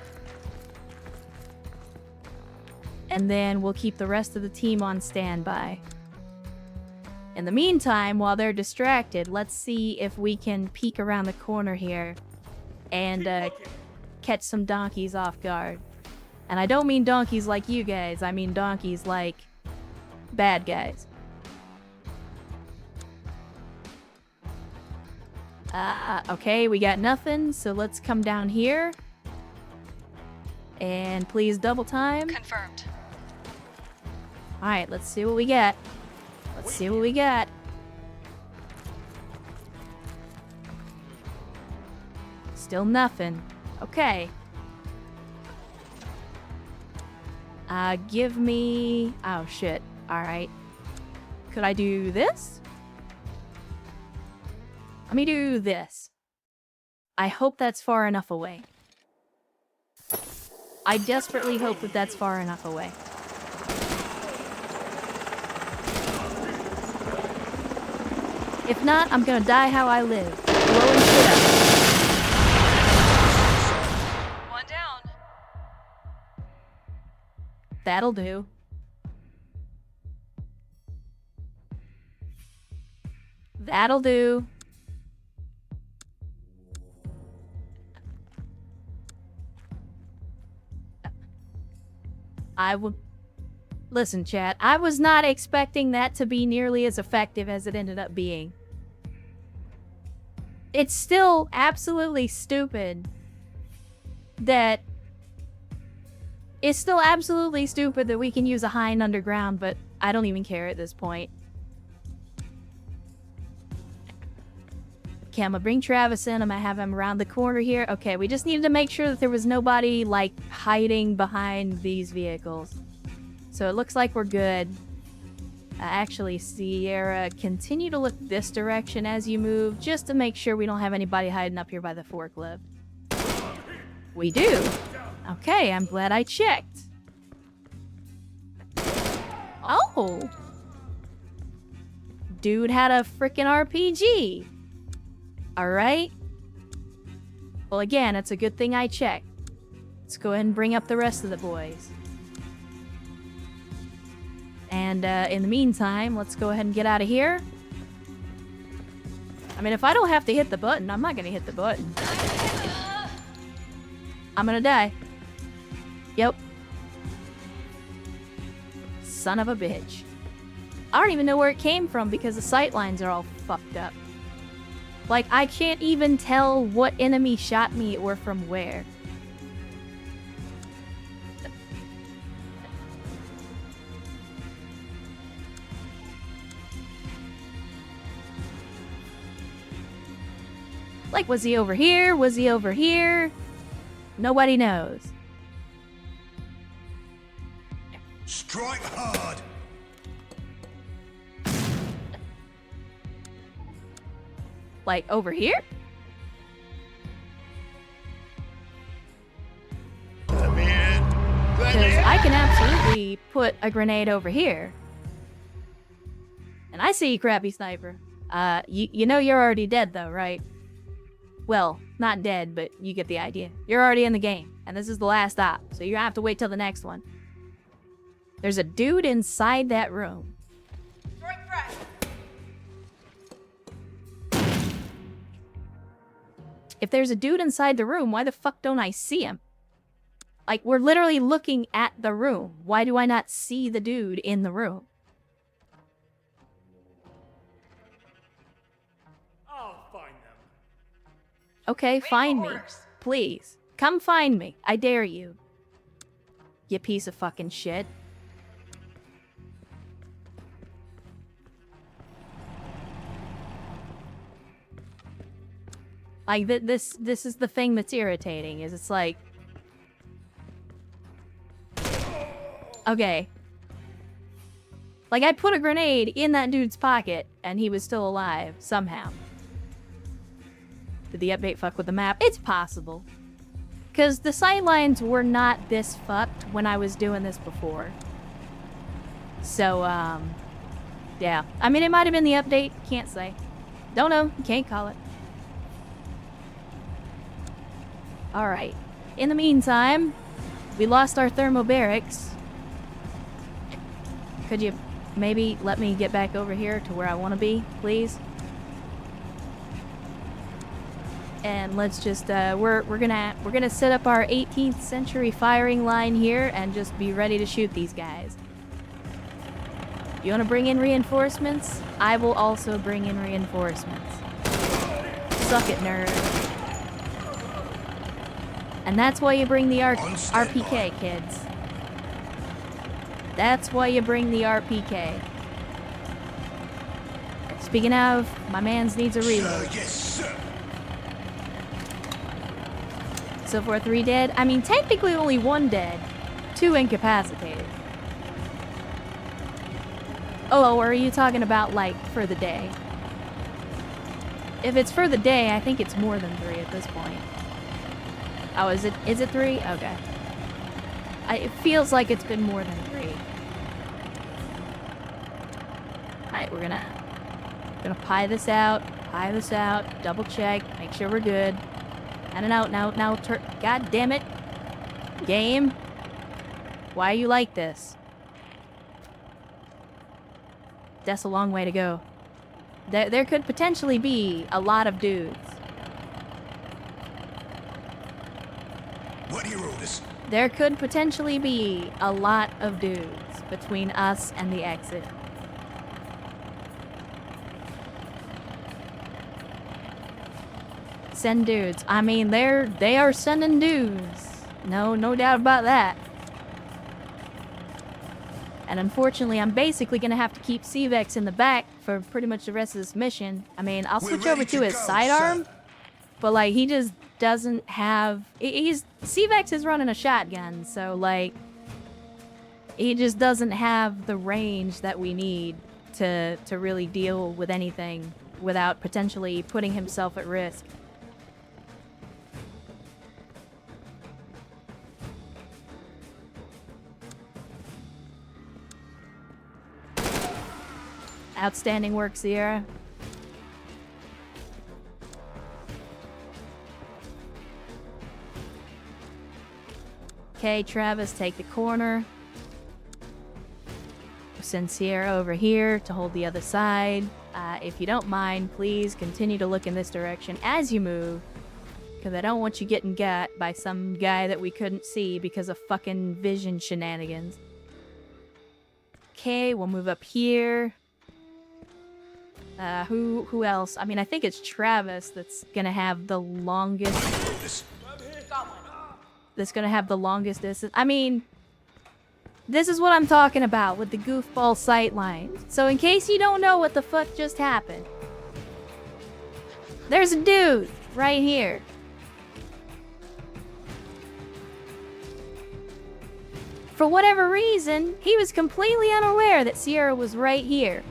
And then we'll keep the rest of the team on standby. In the meantime, while they're distracted, let's see if we can peek around the corner here and catch some donkeys off guard. And I don't mean donkeys like you guys, I mean donkeys like bad guys. Okay, we got nothing, so let's come down here. And please double time. Confirmed. Alright, let's see what we get. Let's see what we got. Still nothing. Okay. Give me... Oh, shit. Alright. Could I do this? Let me do this. I hope that's far enough away. I desperately hope that that's far enough away. If not, I'm gonna die how I live. Blowing shit up. One down. That'll do. That'll do. Listen, chat, I was not expecting that to be nearly as effective as it ended up being. It's still absolutely stupid that... It's still absolutely stupid that we can use a hind underground, but I don't even care at this point. Okay, I'm gonna bring Travis in. I'm gonna have him around the corner here. Okay, we just needed to make sure that there was nobody, like, hiding behind these vehicles. So it looks like we're good. Actually, Sierra, continue to look this direction as you move, just to make sure we don't have anybody hiding up here by the forklift. We do. Okay, I'm glad I checked. Oh! Dude had a frickin' RPG. Alright. Well, again, it's a good thing I checked. Let's go ahead and bring up the rest of the boys. And in the meantime, let's go ahead and get out of here. I mean, if I don't have to hit the button, I'm not gonna hit the button. I'm gonna die. Yep. Son of a bitch. I don't even know where it came from because the sight lines are all fucked up. Like, I can't even tell what enemy shot me or from where. Like, was he over here? Was he over here? Nobody knows. Strike hard. Like, over here? Let me in. Because I can absolutely put a grenade over here. And I see you, crappy sniper. You know you're already dead, though, right? Well, not dead, but you get the idea. You're already in the game, and this is the last op, so you have to wait till the next one. There's a dude inside that room. Throwing frag. If there's a dude inside the room, why the fuck don't I see him? Like, we're literally looking at the room. Why do I not see the dude in the room? I'll find them. Okay, find me. orders. Please. Come find me. I dare you. You piece of fucking shit. Like, this is the thing that's irritating, is it's like... Okay. Like, I put a grenade in that dude's pocket, and he was still alive, somehow. Did the update fuck with the map? It's possible. Because the sightlines were not this fucked when I was doing this before. So, yeah. I mean, it might have been the update. Can't say. Don't know. Can't call it. Alright. In the meantime, we lost our thermobarics. Could you maybe let me get back over here to where I want to be, please? And let's just we're gonna set up our 18th century firing line here and just be ready to shoot these guys. You want to bring in reinforcements? I will also bring in reinforcements. Suck it, nerd. And that's why you bring the On standby. RPK, kids. That's why you bring the RPK. Speaking of, my mans needs a reload. Sir, yes, sir. So for 3 dead, I mean, technically only 1 dead, 2 incapacitated. Oh, or are you talking about, like, for the day? If it's for the day, I think it's more than 3 at this point. Oh, is it 3? Okay. It feels like it's been more than 3. Alright, we're gonna pie this out, double check, make sure we're good. And now, God damn it. Game. Why are you like this? That's a long way to go. There could potentially be a lot of dudes. What are your orders? There could potentially be a lot of dudes between us and the exit. Send dudes. I mean, they are sending dudes. No doubt about that. And unfortunately, I'm basically gonna have to keep Cvex in the back for pretty much the rest of this mission. I mean, I'll switch over to his sidearm, but like he just doesn't have. Cvex is running a shotgun, so like he just doesn't have the range that we need to really deal with anything without potentially putting himself at risk. Outstanding work, Sierra. Okay, Travis, take the corner. Send Sierra over here to hold the other side. If you don't mind, please continue to look in this direction as you move. Because I don't want you getting got by some guy that we couldn't see because of fucking vision shenanigans. Okay, we'll move up here. Who else? I mean, I think it's Travis that's gonna have the longest... That's gonna have the longest distance. I mean, this is what I'm talking about with the goofball sight lines. So in case you don't know what the fuck just happened, there's a dude right here. For whatever reason, he was completely unaware that Sierra was right here.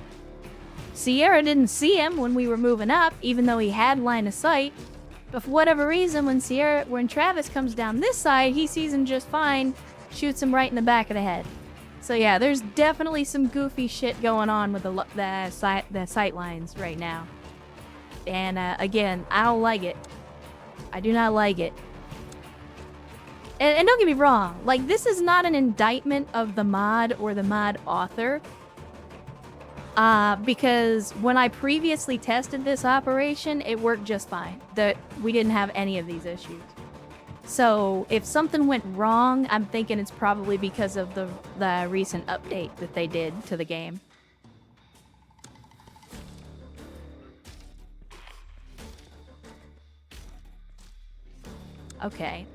Sierra didn't see him when we were moving up, even though he had line of sight. But for whatever reason, when Travis comes down this side, he sees him just fine, shoots him right in the back of the head. So yeah, there's definitely some goofy shit going on with the sight lines right now. And again, I don't like it. I do not like it. And don't get me wrong, like, this is not an indictment of the mod or the mod author. Because when I previously tested this operation, it worked just fine. We didn't have any of these issues. So if something went wrong, I'm thinking it's probably because of the recent update that they did to the game. Okay,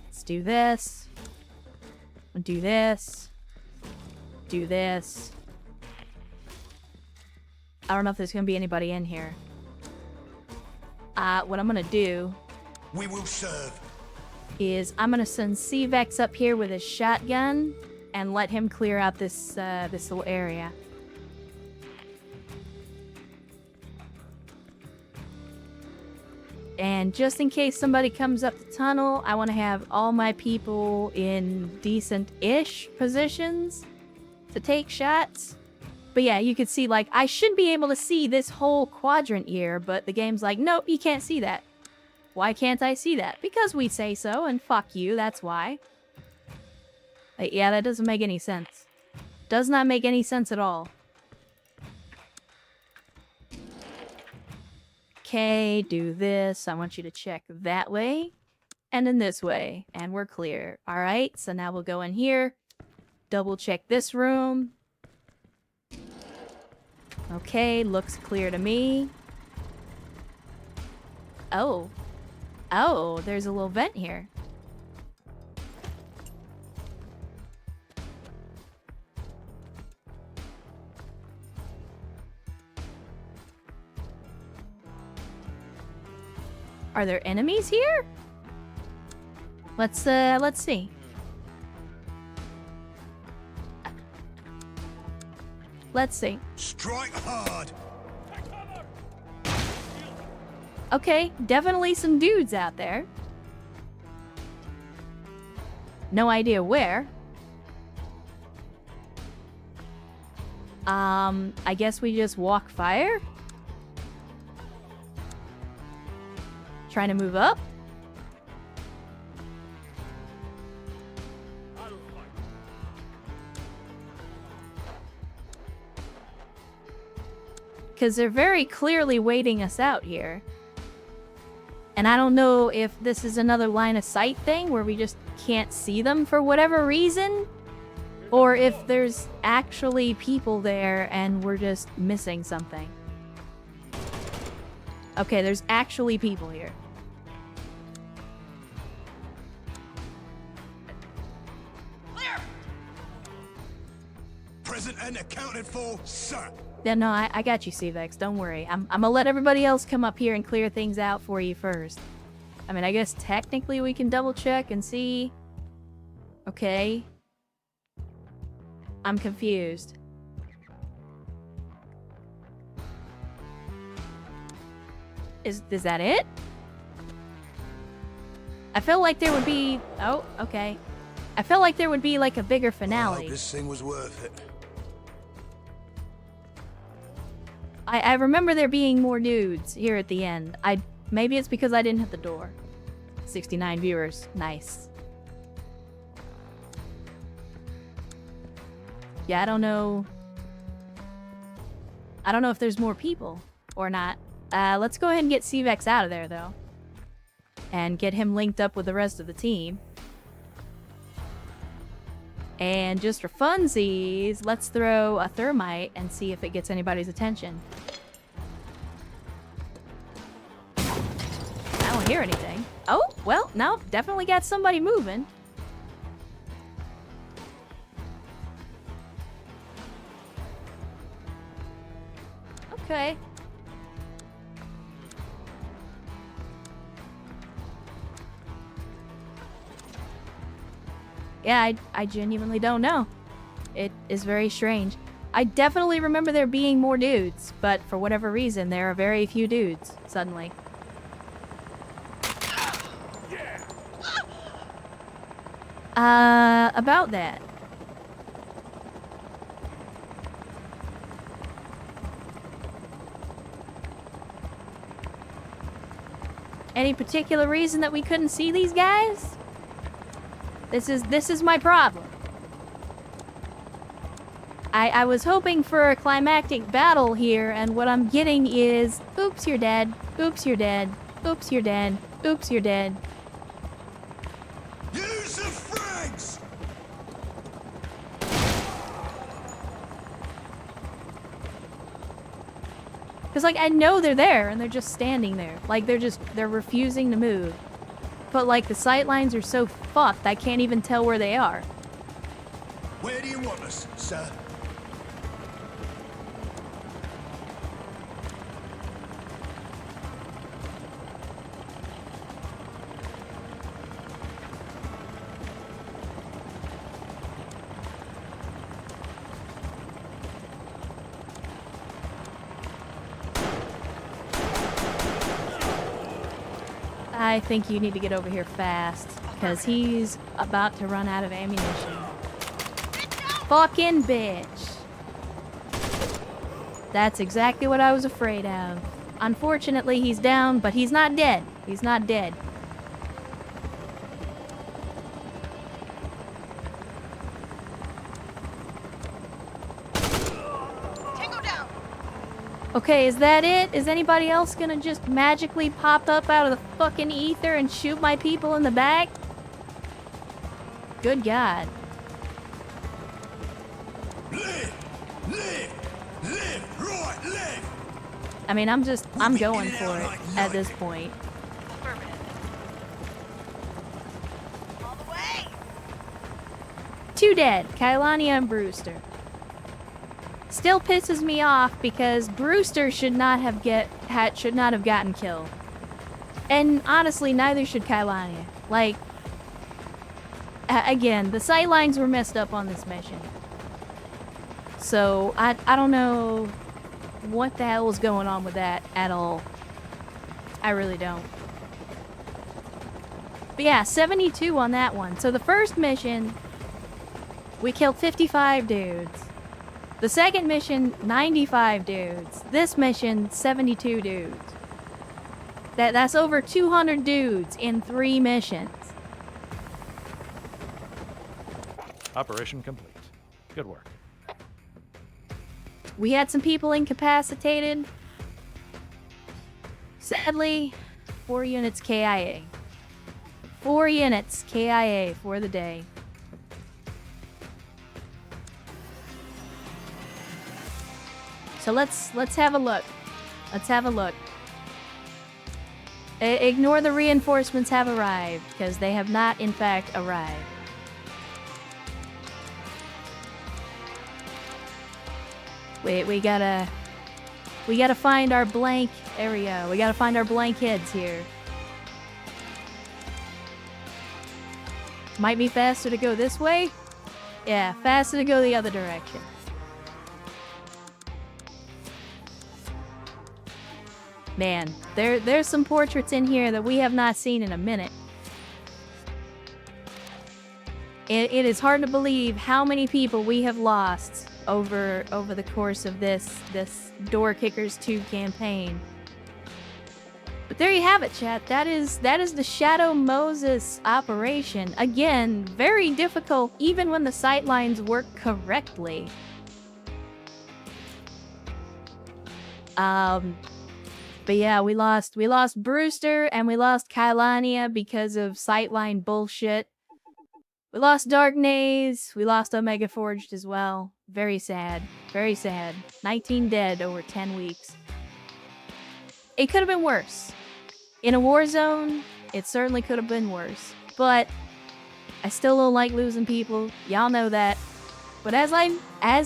let's do this. Do this. Do this. I don't know if there's gonna be anybody in here. What I'm gonna do... We will serve. ...is I'm gonna send Cvex up here with his shotgun and let him clear out this little area. And just in case somebody comes up the tunnel, I want to have all my people in decent-ish positions to take shots. But yeah, you could see, like, I should be able to see this whole quadrant here, but the game's like, nope, you can't see that. Why can't I see that? Because we say so, and fuck you, that's why. Like, yeah, that doesn't make any sense. Does not make any sense at all. Okay, do this. I want you to check that way, and then this way, and we're clear. Alright, so now we'll go in here, double check this room. Okay, looks clear to me. Oh. Oh, there's a little vent here. Are there enemies here? Let's see. Let's see. Strike hard. Okay, definitely some dudes out there. No idea where. I guess we just walk fire? Trying to move up? Because they're very clearly waiting us out here. And I don't know if this is another line of sight thing where we just can't see them for whatever reason, or if there's actually people there and we're just missing something. Okay, there's actually people here. Clear! Present and accounted for, sir. Yeah, no, I got you, Cvex. Don't worry. I'm gonna let everybody else come up here and clear things out for you first. I mean, I guess technically we can double check and see. Okay. I'm confused. Is that it? I felt like there would be... Oh, okay. I felt like there would be like a bigger I finale. hope this thing was worth it. I remember there being more dudes here at the end. Maybe it's because I didn't hit the door. 69 viewers. Nice. Yeah, I don't know. I don't know if there's more people or not. Let's go ahead and get Cvex out of there, though. And get him linked up with the rest of the team. And just for funsies, let's throw a thermite and see if it gets anybody's attention. I don't hear anything. Oh, well, no, definitely got somebody moving. Okay. Yeah, I genuinely don't know. It is very strange. I definitely remember there being more dudes, but for whatever reason, there are very few dudes, suddenly. About that. Any particular reason that we couldn't see these guys? This is my problem. I was hoping for a climactic battle here, and what I'm getting is, oops, you're dead. Oops, you're dead. Oops, you're dead. Oops, you're dead. Use the frags! Because, like, I know they're there, and they're just standing there. Like, they're refusing to move. But, like, the sight lines are so fucked, I can't even tell where they are. Where do you want us, sir? I think you need to get over here fast, because he's about to run out of ammunition. Fucking bitch. That's exactly what I was afraid of. Unfortunately, he's down, but he's not dead. He's not dead. Tango down! Okay, is that it? Is anybody else gonna just magically pop up out of the fucking ether and shoot my people in the back? Good God. Live! Live! Live! Right! Live! I mean, I'm going for it at this point. Affirmative. All the way! 2 dead, Kailania and Brewster. Still pisses me off because Brewster should not have gotten killed. And honestly, neither should Kailania. Like, again, the sightlines were messed up on this mission. So, I don't know what the hell was going on with that at all. I really don't. But yeah, 72 on that one. So the first mission, we killed 55 dudes. The second mission, 95 dudes. This mission, 72 dudes. That's over 200 dudes in 3 missions. Operation complete. Good work. We had some people incapacitated. Sadly, 4 units KIA. 4 units KIA for the day. So let's have a look. Let's have a look. Ignore the reinforcements have arrived, because they have not, in fact, arrived. We gotta find our blank area. We gotta find our blank heads here. Might be faster to go this way? Yeah, faster to go the other direction. Man, there's some portraits in here that we have not seen in a minute. It is hard to believe how many people we have lost over the course of this Door Kickers 2 campaign. But there you have it, chat. That is the Shadow Moses operation. Again, very difficult even when the sightlines work correctly. But yeah, we lost Brewster and we lost Kailania because of sightline bullshit. We lost Dark Naze, we lost Omega Forged as well. Very sad. Very sad. 19 dead over 10 weeks. It could have been worse. In a war zone, it certainly could have been worse. But I still don't like losing people. Y'all know that. But as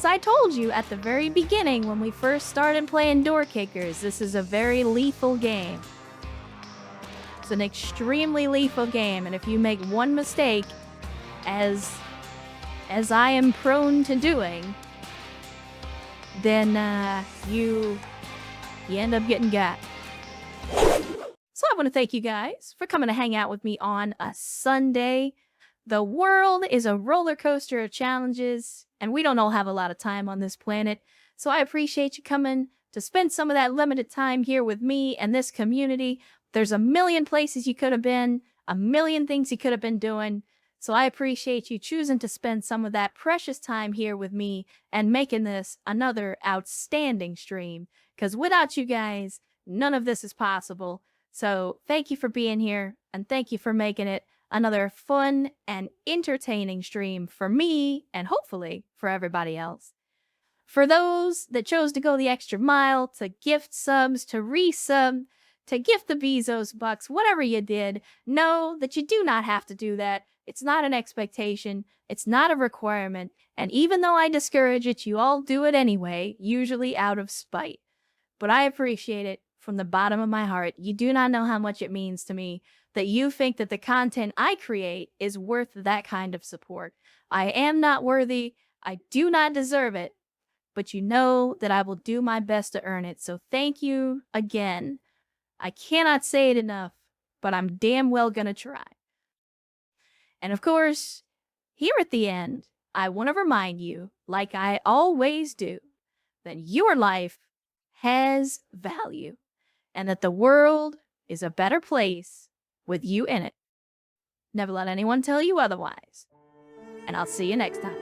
I told you at the very beginning when we first started playing Door Kickers, this is a very lethal game. It's an extremely lethal game, and if you make one mistake, as I am prone to doing, then you end up getting got. So I want to thank you guys for coming to hang out with me on a Sunday. The world is a roller coaster of challenges, and we don't all have a lot of time on this planet, so I appreciate you coming to spend some of that limited time here with me and this community. There's a million places you could have been, a million things you could have been doing, so I appreciate you choosing to spend some of that precious time here with me and making this another outstanding stream, because without you guys, none of this is possible. So thank you for being here, and thank you for making it another fun and entertaining stream for me, and hopefully for everybody else. For those that chose to go the extra mile, to gift subs, to resub, to gift the Bezos bucks, whatever you did, know that you do not have to do that. It's not an expectation, it's not a requirement, and even though I discourage it, you all do it anyway, usually out of spite. But I appreciate it from the bottom of my heart. You do not know how much it means to me that you think that the content I create is worth that kind of support. I am not worthy, I do not deserve it, but you know that I will do my best to earn it, so thank you again. I cannot say it enough, but I'm damn well gonna try. And of course, here at the end, I want to remind you, like I always do, that your life has value, and that the world is a better place with you in it. Never let anyone tell you otherwise. And I'll see you next time.